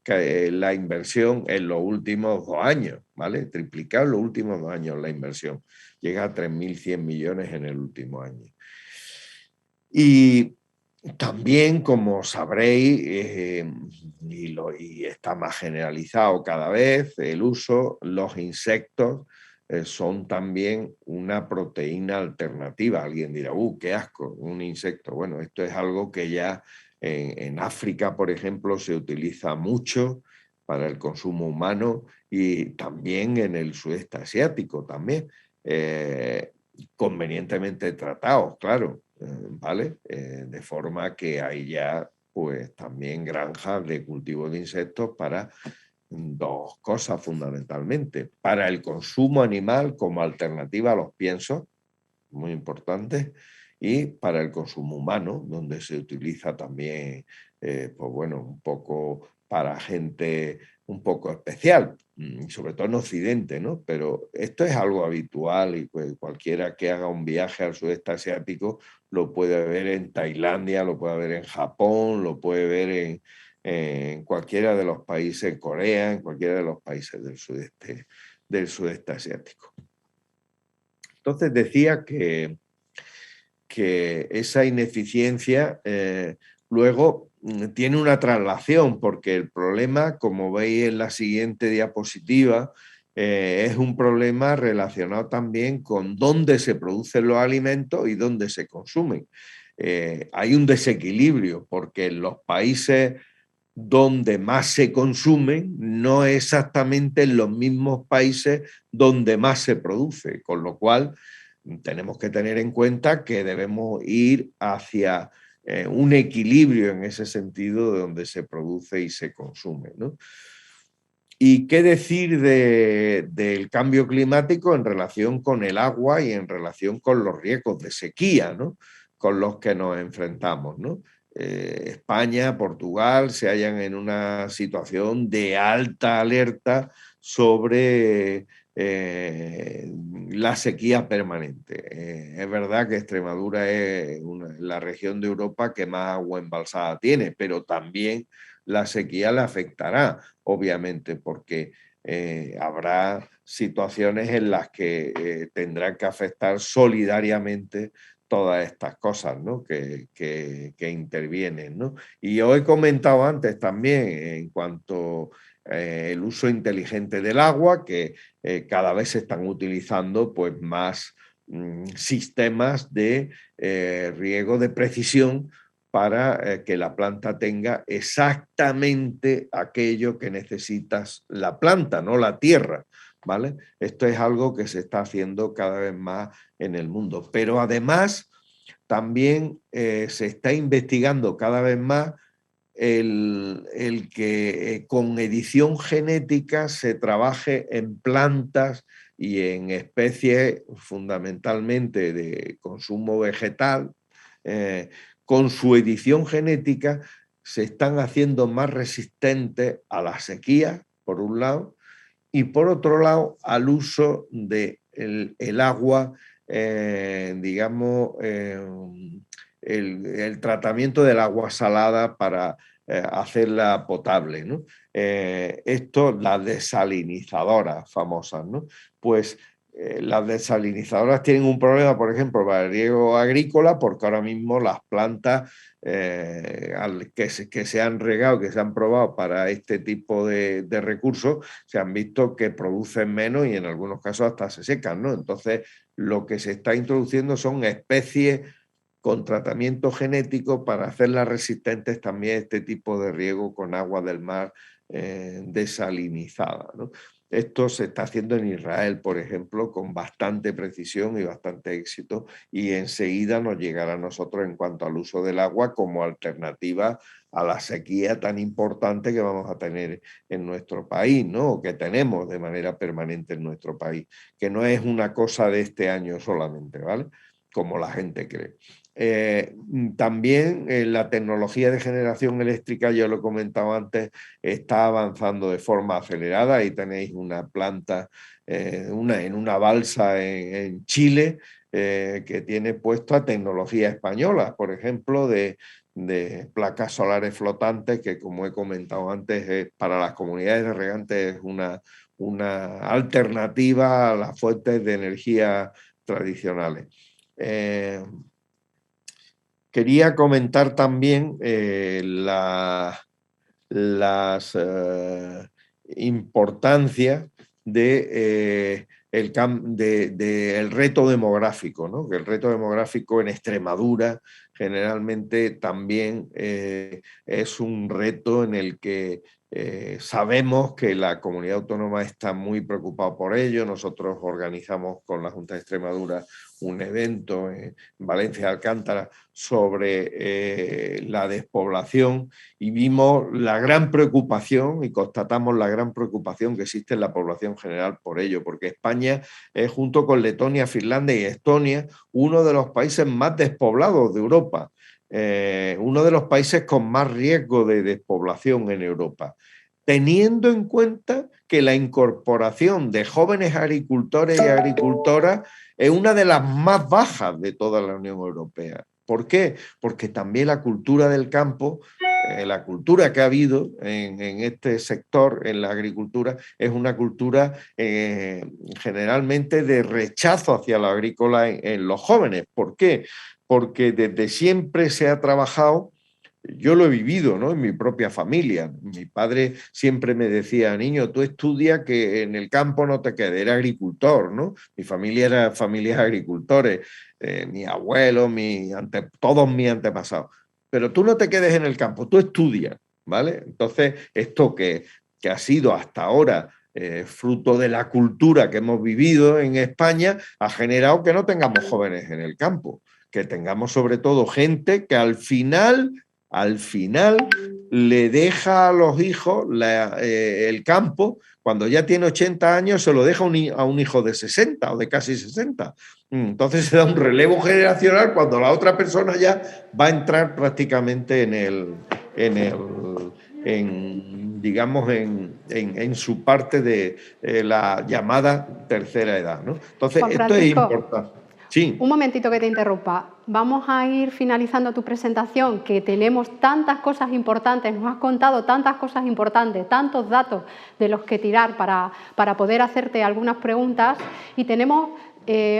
la inversión en los últimos 2 años, ¿vale? Triplicado en los últimos 2 años la inversión. Llega a 3.100 millones en el último año. Y también, como sabréis, y está más generalizado cada vez el uso, los insectos son también una proteína alternativa. Alguien dirá, qué asco, un insecto. Bueno, esto es algo que ya en África, por ejemplo, se utiliza mucho para el consumo humano y también en el sudeste asiático también, convenientemente tratados, claro, ¿vale? De forma que hay ya pues también granjas de cultivo de insectos para 2 cosas fundamentalmente: para el consumo animal como alternativa a los piensos, muy importante, y para el consumo humano, donde se utiliza también, pues bueno, un poco para gente un poco especial, sobre todo en Occidente, ¿no? Pero esto es algo habitual y pues cualquiera que haga un viaje al sudeste asiático lo puede ver en Tailandia, lo puede ver en Japón, lo puede ver en cualquiera de los países, en Corea, en cualquiera de los países del sudeste asiático. Entonces decía que que esa ineficiencia luego tiene una traslación, porque el problema, como veis en la siguiente diapositiva, es un problema relacionado también con dónde se producen los alimentos y dónde se consumen. Hay un desequilibrio, porque en los países donde más se consumen no es exactamente en los mismos países donde más se produce, con lo cual tenemos que tener en cuenta que debemos ir hacia un equilibrio en ese sentido de donde se produce y se consume, ¿no? ¿Y qué decir del cambio climático en relación con el agua y en relación con los riesgos de sequía, ¿no?, con los que nos enfrentamos, ¿no? España, Portugal se hallan en una situación de alta alerta sobre la sequía permanente. Es verdad que Extremadura es la región de Europa que más agua embalsada tiene, pero también la sequía le afectará, obviamente, porque habrá situaciones en las que tendrán que afectar solidariamente todas estas cosas, ¿no?, que intervienen, ¿no? Y yo he comentado antes también en cuanto el uso inteligente del agua, que cada vez se están utilizando pues más sistemas de riego de precisión para que la planta tenga exactamente aquello que necesitas la planta, no la tierra, ¿vale? Esto es algo que se está haciendo cada vez más en el mundo. Pero además también se está investigando cada vez más el que con edición genética se trabaje en plantas y en especies fundamentalmente de consumo vegetal. Con su edición genética se están haciendo más resistentes a la sequía, por un lado, y por otro lado al uso del el agua, digamos, el tratamiento del agua salada para hacerla potable, ¿no? Esto, las desalinizadoras famosas, ¿no? Pues las desalinizadoras tienen un problema, por ejemplo, para el riego agrícola, porque ahora mismo las plantas que se han regado, que se han probado para este tipo de recursos, se han visto que producen menos y en algunos casos hasta se secan, ¿no? Entonces, lo que se está introduciendo son especies con tratamiento genético para hacerlas resistentes también a este tipo de riego con agua del mar desalinizada, ¿no? Esto se está haciendo en Israel, por ejemplo, con bastante precisión y bastante éxito, y enseguida nos llegará a nosotros en cuanto al uso del agua como alternativa a la sequía tan importante que vamos a tener en nuestro país, ¿no?, o que tenemos de manera permanente en nuestro país, que no es una cosa de este año solamente, ¿vale?, como la gente cree. También la tecnología de generación eléctrica, yo lo he comentado antes, está avanzando de forma acelerada. Ahí tenéis una planta en una balsa en Chile que tiene puesta tecnología española, por ejemplo, de placas solares flotantes, que como he comentado antes, para las comunidades de regantes es una alternativa a las fuentes de energía tradicionales. Quería comentar también las importancias del reto demográfico, ¿no? Que el reto demográfico en Extremadura generalmente también es un reto en el que sabemos que la comunidad autónoma está muy preocupada por ello. Nosotros organizamos con la Junta de Extremadura un evento en Valencia de Alcántara sobre la despoblación, y vimos la gran preocupación y constatamos la gran preocupación que existe en la población general por ello, porque España es, junto con Letonia, Finlandia y Estonia, uno de los países más despoblados de Europa, uno de los países con más riesgo de despoblación en Europa, teniendo en cuenta que la incorporación de jóvenes agricultores y agricultoras es una de las más bajas de toda la Unión Europea. ¿Por qué? Porque también la cultura del campo, la cultura que ha habido en este sector, en la agricultura, es una cultura generalmente de rechazo hacia lo agrícola en los jóvenes. ¿Por qué? porque desde siempre se ha trabajado. Yo lo he vivido, ¿no? En mi propia familia. Mi padre siempre me decía, niño, tú estudia que en el campo no te quedes, era agricultor, ¿no? Mi familia era familia de agricultores, mi abuelo, todos mis antepasados. Pero tú no te quedes en el campo, tú estudias, ¿vale? Entonces, esto que ha sido hasta ahora fruto de la cultura que hemos vivido en España, ha generado que no tengamos jóvenes en el campo, que tengamos sobre todo gente que al final le deja a los hijos el campo, cuando ya tiene 80 años se lo deja a un hijo de 60 o de casi 60. Entonces se da un relevo generacional cuando la otra persona ya va a entrar prácticamente digamos, en su parte de la llamada tercera edad, ¿no? Entonces, Juan esto es Francisco, importante. Sí. un momentito que te interrumpa. Vamos a ir finalizando tu presentación, que tenemos tantas cosas importantes, nos has contado tantas cosas importantes, tantos datos de los que tirar para poder hacerte algunas preguntas, y tenemos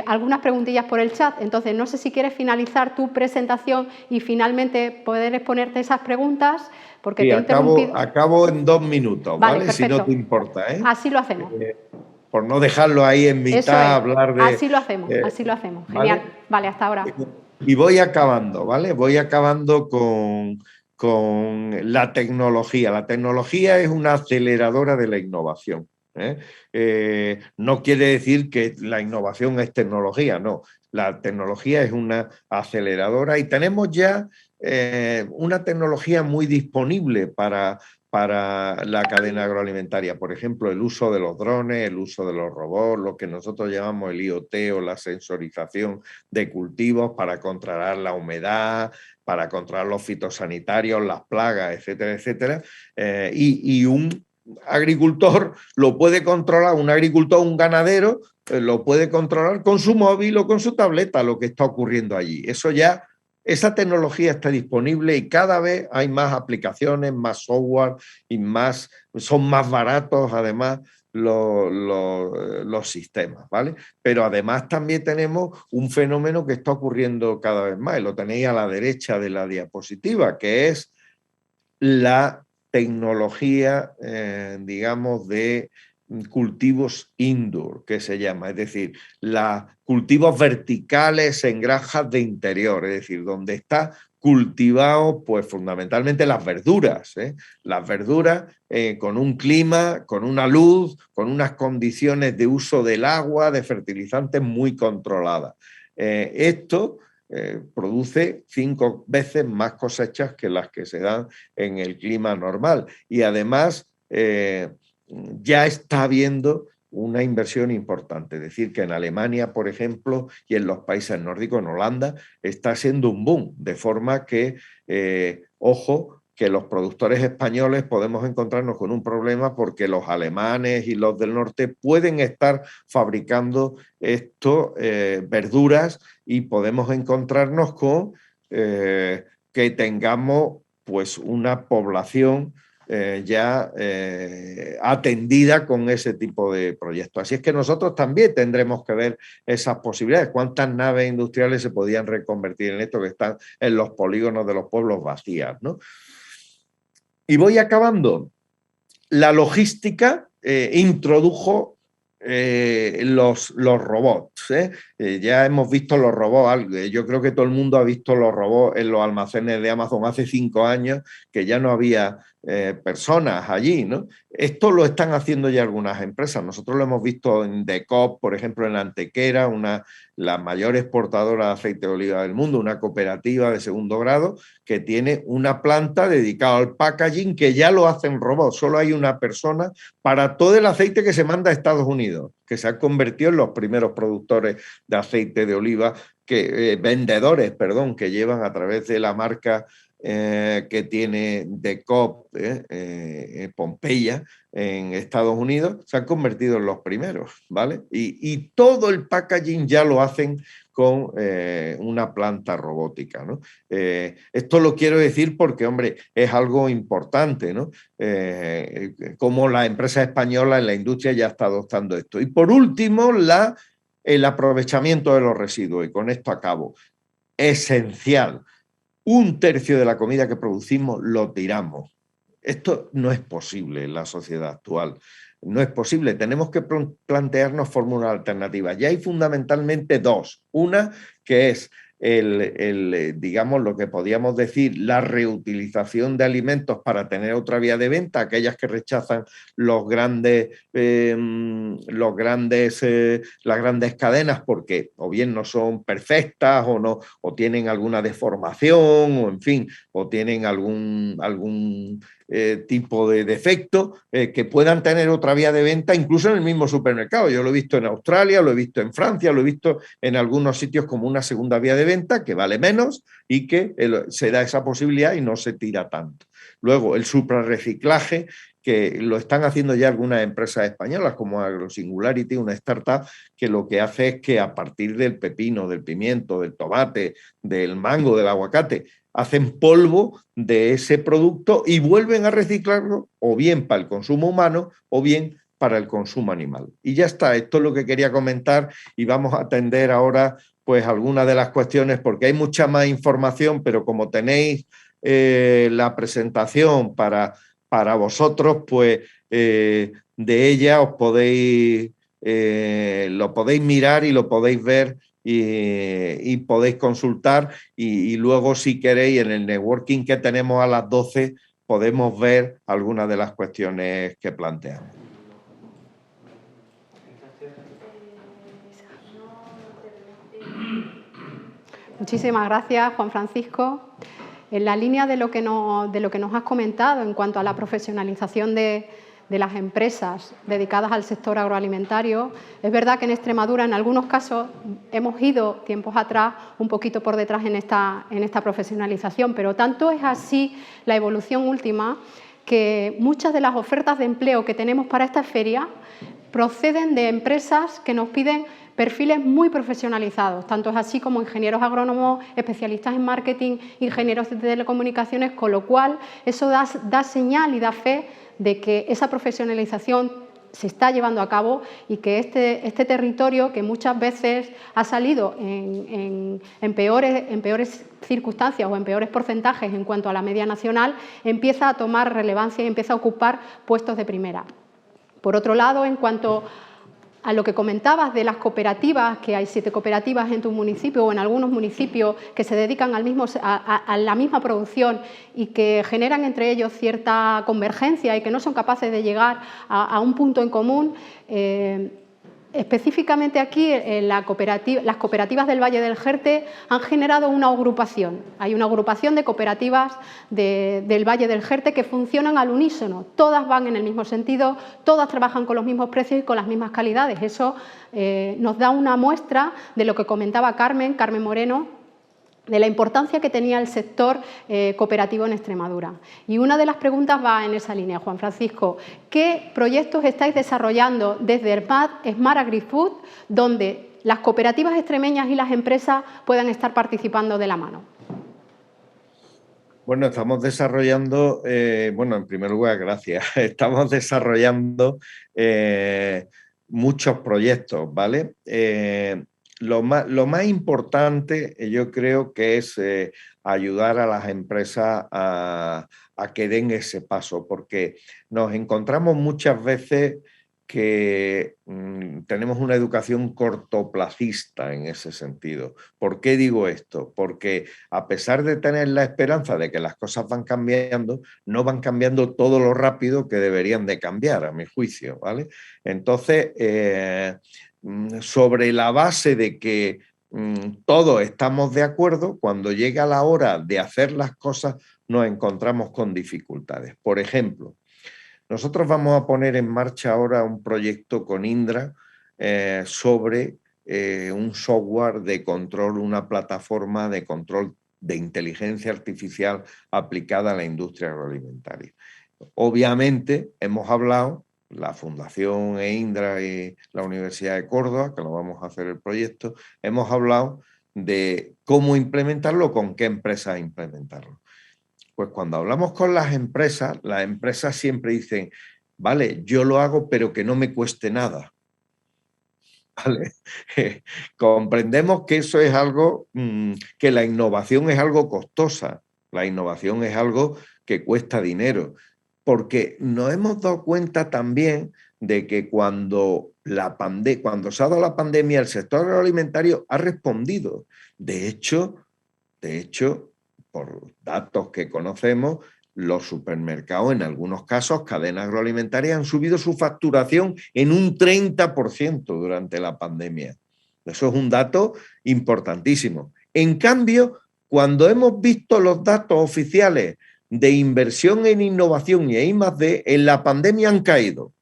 algunas preguntillas por el chat. Entonces, no sé si quieres finalizar tu presentación y finalmente poder exponerte esas preguntas, porque Sí, te he interrumpido. acabo en 2 minutos, Vale, ¿vale? Si no perfecto. te importa, ¿eh? Así lo hacemos. Por no dejarlo ahí en Eso mitad, es. hablar Así lo hacemos, así lo hacemos. Genial. ¿vale? Vale, hasta ahora. Y voy acabando, ¿vale? Voy acabando con la tecnología. La tecnología es una aceleradora de la innovación, ¿eh? No quiere decir que la innovación es tecnología, no. La tecnología es una aceleradora y tenemos ya una tecnología muy disponible para la cadena agroalimentaria. Por ejemplo, el uso de los drones, el uso de los robots, lo que nosotros llamamos el IoT o la sensorización de cultivos para controlar la humedad, para controlar los fitosanitarios, las plagas, etcétera, etcétera. Y un agricultor lo puede controlar, un agricultor, un ganadero, lo puede controlar con su móvil o con su tableta, lo que está ocurriendo allí. Eso ya, esa tecnología está disponible y cada vez hay más aplicaciones, más software y son más baratos además los sistemas, ¿vale? Pero además también tenemos un fenómeno que está ocurriendo cada vez más, y lo tenéis a la derecha de la diapositiva, que es la tecnología, digamos, de cultivos indoor, que se llama, es decir, cultivos verticales en granjas de interior, es decir, donde está cultivado, pues fundamentalmente las verduras, ¿eh? Las verduras con un clima, con una luz, con unas condiciones de uso del agua, de fertilizantes muy controladas. Esto produce 5 veces más cosechas que las que se dan en el clima normal. Y además ya está habiendo una inversión importante. Es decir, que en Alemania, por ejemplo, y en los países nórdicos, en Holanda, está siendo un boom. De forma que, ojo, que los productores españoles podemos encontrarnos con un problema porque los alemanes y los del norte pueden estar fabricando verduras, y podemos encontrarnos con que tengamos pues una población ya atendida con ese tipo de proyectos. Así es que nosotros también tendremos que ver esas posibilidades. ¿Cuántas naves industriales se podían reconvertir en esto que están en los polígonos de los pueblos vacías, ¿no? Y voy acabando. La logística introdujo los robots. Ya hemos visto los robots. Yo creo que todo el mundo ha visto los robots en los almacenes de Amazon hace 5 años, que ya no había personas allí, ¿no? Esto lo están haciendo ya algunas empresas. Nosotros lo hemos visto en Decop, por ejemplo, en Antequera, la mayor exportadora de aceite de oliva del mundo, una cooperativa de segundo grado que tiene una planta dedicada al packaging, que ya lo hacen robots. Solo hay una persona para todo el aceite que se manda a Estados Unidos, que se ha convertido en los primeros productores de aceite de oliva, vendedores, perdón, que llevan a través de la marca que tiene Decop, Pompeya, en Estados Unidos, se han convertido en los primeros, ¿vale? Y todo el packaging ya lo hacen con una planta robótica, ¿no? Esto lo quiero decir porque, hombre, es algo importante, ¿no? Como la empresa española en la industria ya está adoptando esto. Y por último, el aprovechamiento de los residuos, y con esto acabo. esencial. 1/3 de la comida que producimos lo tiramos. Esto no es posible en la sociedad actual. No es posible. Tenemos que plantearnos fórmulas alternativas. Y hay fundamentalmente dos. Una, que es digamos, lo que podríamos decir, la reutilización de alimentos para tener otra vía de venta, aquellas que rechazan las grandes cadenas porque o bien no son perfectas o no, o tienen alguna deformación, o en fin, o tienen algún tipo de defecto, que puedan tener otra vía de venta incluso en el mismo supermercado. Yo lo he visto en Australia, lo he visto en Francia, lo he visto en algunos sitios como una segunda vía de venta que vale menos y que se da esa posibilidad y no se tira tanto. Luego, el suprarreciclaje, que lo están haciendo ya algunas empresas españolas como AgroSingularity, una startup que lo que hace es que a partir del pepino, del pimiento, del tomate, del mango, del aguacate, hacen polvo de ese producto y vuelven a reciclarlo o bien para el consumo humano o bien para el consumo animal. Y ya está, esto es lo que quería comentar y vamos a atender ahora pues algunas de las cuestiones porque hay mucha más información, pero como tenéis la presentación para vosotros, pues de ella os podéis, lo podéis mirar y lo podéis ver y podéis consultar y luego si queréis en el networking que tenemos a las 12 podemos ver algunas de las cuestiones que planteamos. Muchísimas gracias, Juan Francisco. En la línea de lo que nos has comentado en cuanto a la profesionalización de las empresas dedicadas al sector agroalimentario, es verdad que en Extremadura en algunos casos hemos ido tiempos atrás un poquito por detrás en esta profesionalización, pero tanto es así la evolución última que muchas de las ofertas de empleo que tenemos para esta feria proceden de empresas que nos piden perfiles muy profesionalizados, tanto es así como ingenieros agrónomos, especialistas en marketing, ingenieros de telecomunicaciones, con lo cual eso da señal y da fe de que esa profesionalización se está llevando a cabo y que este territorio, que muchas veces ha salido en peores circunstancias o en peores porcentajes en cuanto a la media nacional, empieza a tomar relevancia y empieza a ocupar puestos de primera. Por otro lado, en cuanto a lo que comentabas de las cooperativas, que hay 7 cooperativas en tu municipio o en algunos municipios que se dedican a la misma producción y que generan entre ellos cierta convergencia y que no son capaces de llegar a un punto en común, específicamente aquí las cooperativas del Valle del Jerte han generado una agrupación. Hay una agrupación de cooperativas del Valle del Jerte que funcionan al unísono. Todas van en el mismo sentido, todas trabajan con los mismos precios y con las mismas calidades. Eso nos da una muestra de lo que comentaba Carmen Moreno, de la importancia que tenía el sector cooperativo en Extremadura. Y una de las preguntas va en esa línea, Juan Francisco. ¿Qué proyectos estáis desarrollando desde Smart Agri-Food donde las cooperativas extremeñas y las empresas puedan estar participando de la mano? Bueno, estamos desarrollando, en primer lugar, gracias, estamos desarrollando muchos proyectos, ¿vale? Lo más importante yo creo que es ayudar a las empresas a que den ese paso, porque nos encontramos muchas veces que tenemos una educación cortoplacista en ese sentido. ¿Por qué digo esto? Porque a pesar de tener la esperanza de que las cosas van cambiando, no van cambiando todo lo rápido que deberían de cambiar, a mi juicio, ¿vale? Entonces, sobre la base de que todos estamos de acuerdo, cuando llega la hora de hacer las cosas nos encontramos con dificultades. Por ejemplo, nosotros vamos a poner en marcha ahora un proyecto con Indra sobre un software de control, una plataforma de control de inteligencia artificial aplicada a la industria agroalimentaria. Obviamente hemos hablado, la Fundación Indra y la Universidad de Córdoba, que lo vamos a hacer el proyecto, hemos hablado de cómo implementarlo, con qué empresas implementarlo. Pues cuando hablamos con las empresas siempre dicen, vale, yo lo hago, pero que no me cueste nada. ¿vale? Comprendemos que eso es algo, que la innovación es algo costosa, la innovación es algo que cuesta dinero, porque nos hemos dado cuenta también de que cuando se ha dado la pandemia, el sector agroalimentario ha respondido. De hecho, por datos que conocemos, los supermercados, en algunos casos, cadenas agroalimentarias, han subido su facturación en un 30% durante la pandemia. Eso es un dato importantísimo. En cambio, cuando hemos visto los datos oficiales de inversión en innovación y I+D, en la pandemia han caído.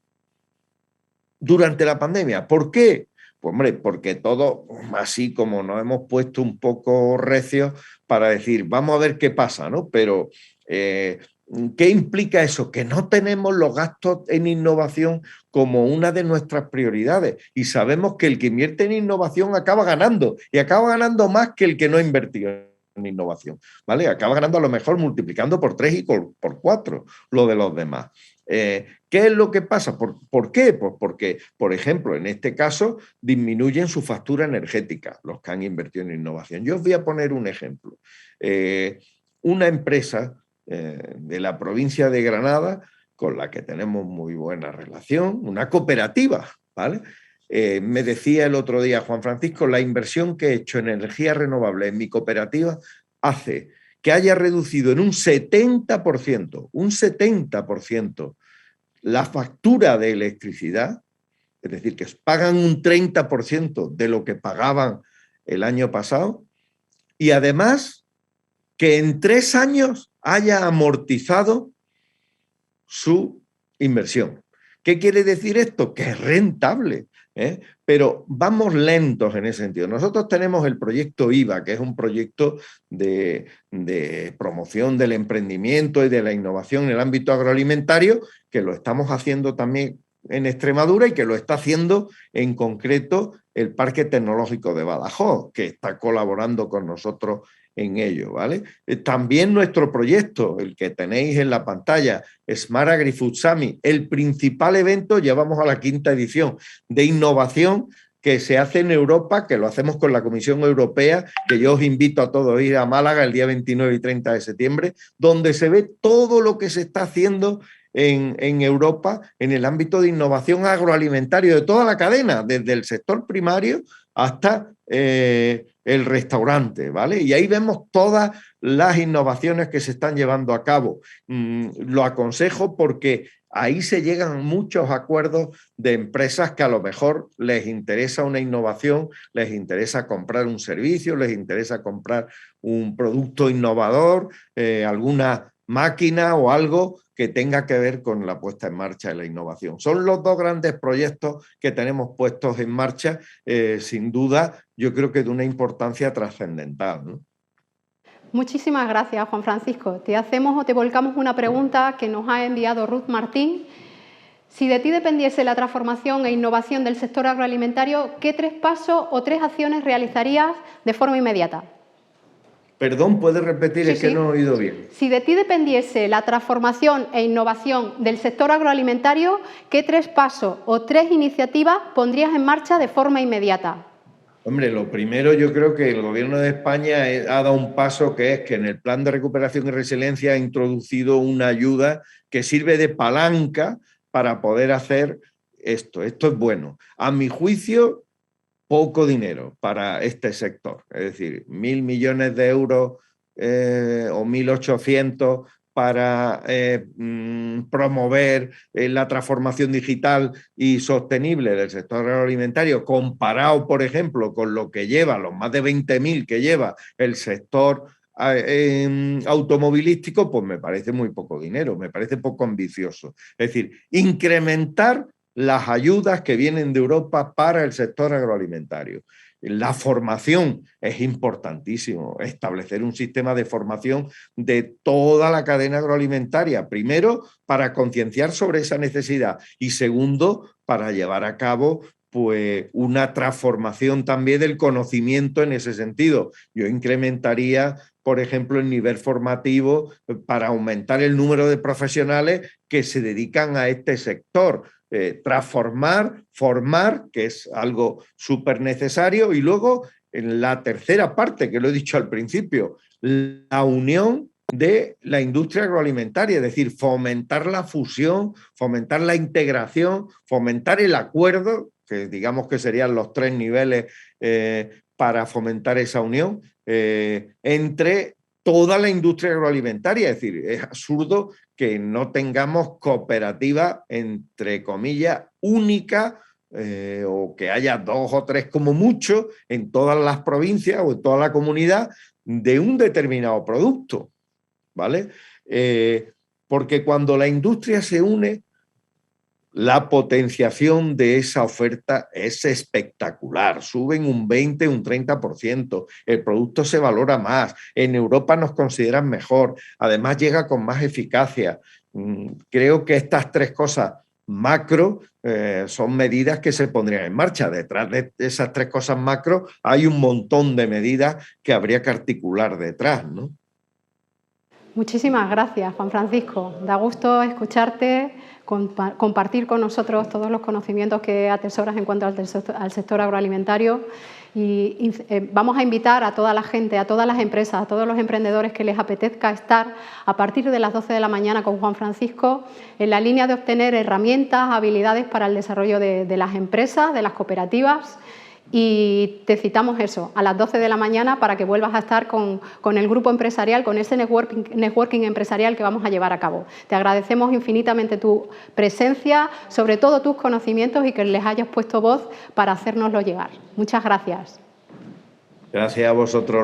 Durante la pandemia. ¿Por qué? Pues hombre, porque todo, así como nos hemos puesto un poco recios para decir, vamos a ver qué pasa, ¿no? Pero, ¿qué implica eso? Que no tenemos los gastos en innovación como una de nuestras prioridades y sabemos que el que invierte en innovación acaba ganando y acaba ganando más que el que no ha invertido en innovación, ¿vale? Acaba ganando a lo mejor multiplicando por 3 y por 4 lo de los demás. ¿Qué es lo que pasa? ¿Por qué? Pues porque, por ejemplo, en este caso, disminuyen su factura energética los que han invertido en innovación. Yo os voy a poner un ejemplo. Una empresa de la provincia de Granada, con la que tenemos muy buena relación, una cooperativa, ¿vale? Me decía el otro día Juan Francisco, la inversión que he hecho en energía renovable en mi cooperativa hace que haya reducido en un 70%, la factura de electricidad, es decir, que pagan un 30% de lo que pagaban el año pasado, y además que en 3 años haya amortizado su inversión. ¿Qué quiere decir esto? Que es rentable, ¿eh? Pero vamos lentos en ese sentido. Nosotros tenemos el proyecto IVA, que es un proyecto de promoción del emprendimiento y de la innovación en el ámbito agroalimentario, que lo estamos haciendo también en Extremadura y que lo está haciendo en concreto el Parque Tecnológico de Badajoz, que está colaborando con nosotros en ello, ¿vale? También nuestro proyecto, el que tenéis en la pantalla, Smart Agri-Food Summit, el principal evento, ya vamos a la 5ª edición, de innovación que se hace en Europa, que lo hacemos con la Comisión Europea, que yo os invito a todos a ir a Málaga el día 29 y 30 de septiembre, donde se ve todo lo que se está haciendo en Europa en el ámbito de innovación agroalimentario de toda la cadena, desde el sector primario hasta el restaurante, ¿vale? Y ahí vemos todas las innovaciones que se están llevando a cabo. Lo aconsejo porque ahí se llegan muchos acuerdos de empresas que a lo mejor les interesa una innovación, les interesa comprar un servicio, les interesa comprar un producto innovador, alguna máquina o algo que tenga que ver con la puesta en marcha de la innovación. Son los 2 grandes proyectos que tenemos puestos en marcha, sin duda, yo creo que de una importancia trascendental, ¿no? Muchísimas gracias, Juan Francisco. Te hacemos o te volcamos una pregunta que nos ha enviado Ruth Martín. Si de ti dependiese la transformación e innovación del sector agroalimentario, ¿qué 3 pasos o 3 acciones realizarías de forma inmediata? Perdón, ¿puedes repetir? Sí, es que no he oído bien. Si de ti dependiese la transformación e innovación del sector agroalimentario, ¿qué 3 pasos o 3 iniciativas pondrías en marcha de forma inmediata? Hombre, lo primero, yo creo que el Gobierno de España ha dado un paso, que es que en el Plan de Recuperación y Resiliencia ha introducido una ayuda que sirve de palanca para poder hacer esto. Esto es bueno. A mi juicio, poco dinero para este sector. Es decir, 1.000 millones de euros o 1.800 para promover la transformación digital y sostenible del sector agroalimentario, comparado, por ejemplo, con lo que lleva, los más de 20.000 que lleva el sector automovilístico, pues me parece muy poco dinero, me parece poco ambicioso. Es decir, incrementar las ayudas que vienen de Europa para el sector agroalimentario. La formación es importantísimo, establecer un sistema de formación de toda la cadena agroalimentaria, primero para concienciar sobre esa necesidad y segundo para llevar a cabo pues una transformación también del conocimiento en ese sentido. Yo incrementaría por ejemplo, el nivel formativo para aumentar el número de profesionales que se dedican a este sector. Transformar, formar, que es algo súper necesario, y luego en la tercera parte, que lo he dicho al principio, la unión de la industria agroalimentaria, es decir, fomentar la fusión, fomentar la integración, fomentar el acuerdo, que digamos que serían los 3 niveles para fomentar esa unión entre toda la industria agroalimentaria. Es decir, es absurdo que no tengamos cooperativas, entre comillas, únicas, o que haya 2 o 3 como mucho en todas las provincias o en toda la comunidad de un determinado producto, ¿vale? Porque cuando la industria se une, la potenciación de esa oferta es espectacular, suben un 20, un 30%, el producto se valora más, en Europa nos consideran mejor, además llega con más eficacia. Creo que estas 3 cosas macro son medidas que se pondrían en marcha. Detrás de esas 3 cosas macro hay un montón de medidas que habría que articular detrás, ¿no? Muchísimas gracias, Juan Francisco. Da gusto escucharte, compartir con nosotros todos los conocimientos que atesoras en cuanto al sector agroalimentario. Y vamos a invitar a toda la gente, a todas las empresas, a todos los emprendedores que les apetezca estar a partir de las 12 de la mañana con Juan Francisco en la línea de obtener herramientas, habilidades para el desarrollo de las empresas, de las cooperativas. Y te citamos eso, a las 12 de la mañana para que vuelvas a estar con el grupo empresarial, con ese networking empresarial que vamos a llevar a cabo. Te agradecemos infinitamente tu presencia, sobre todo tus conocimientos y que les hayas puesto voz para hacérnoslo llegar. Muchas gracias. Gracias a vosotros.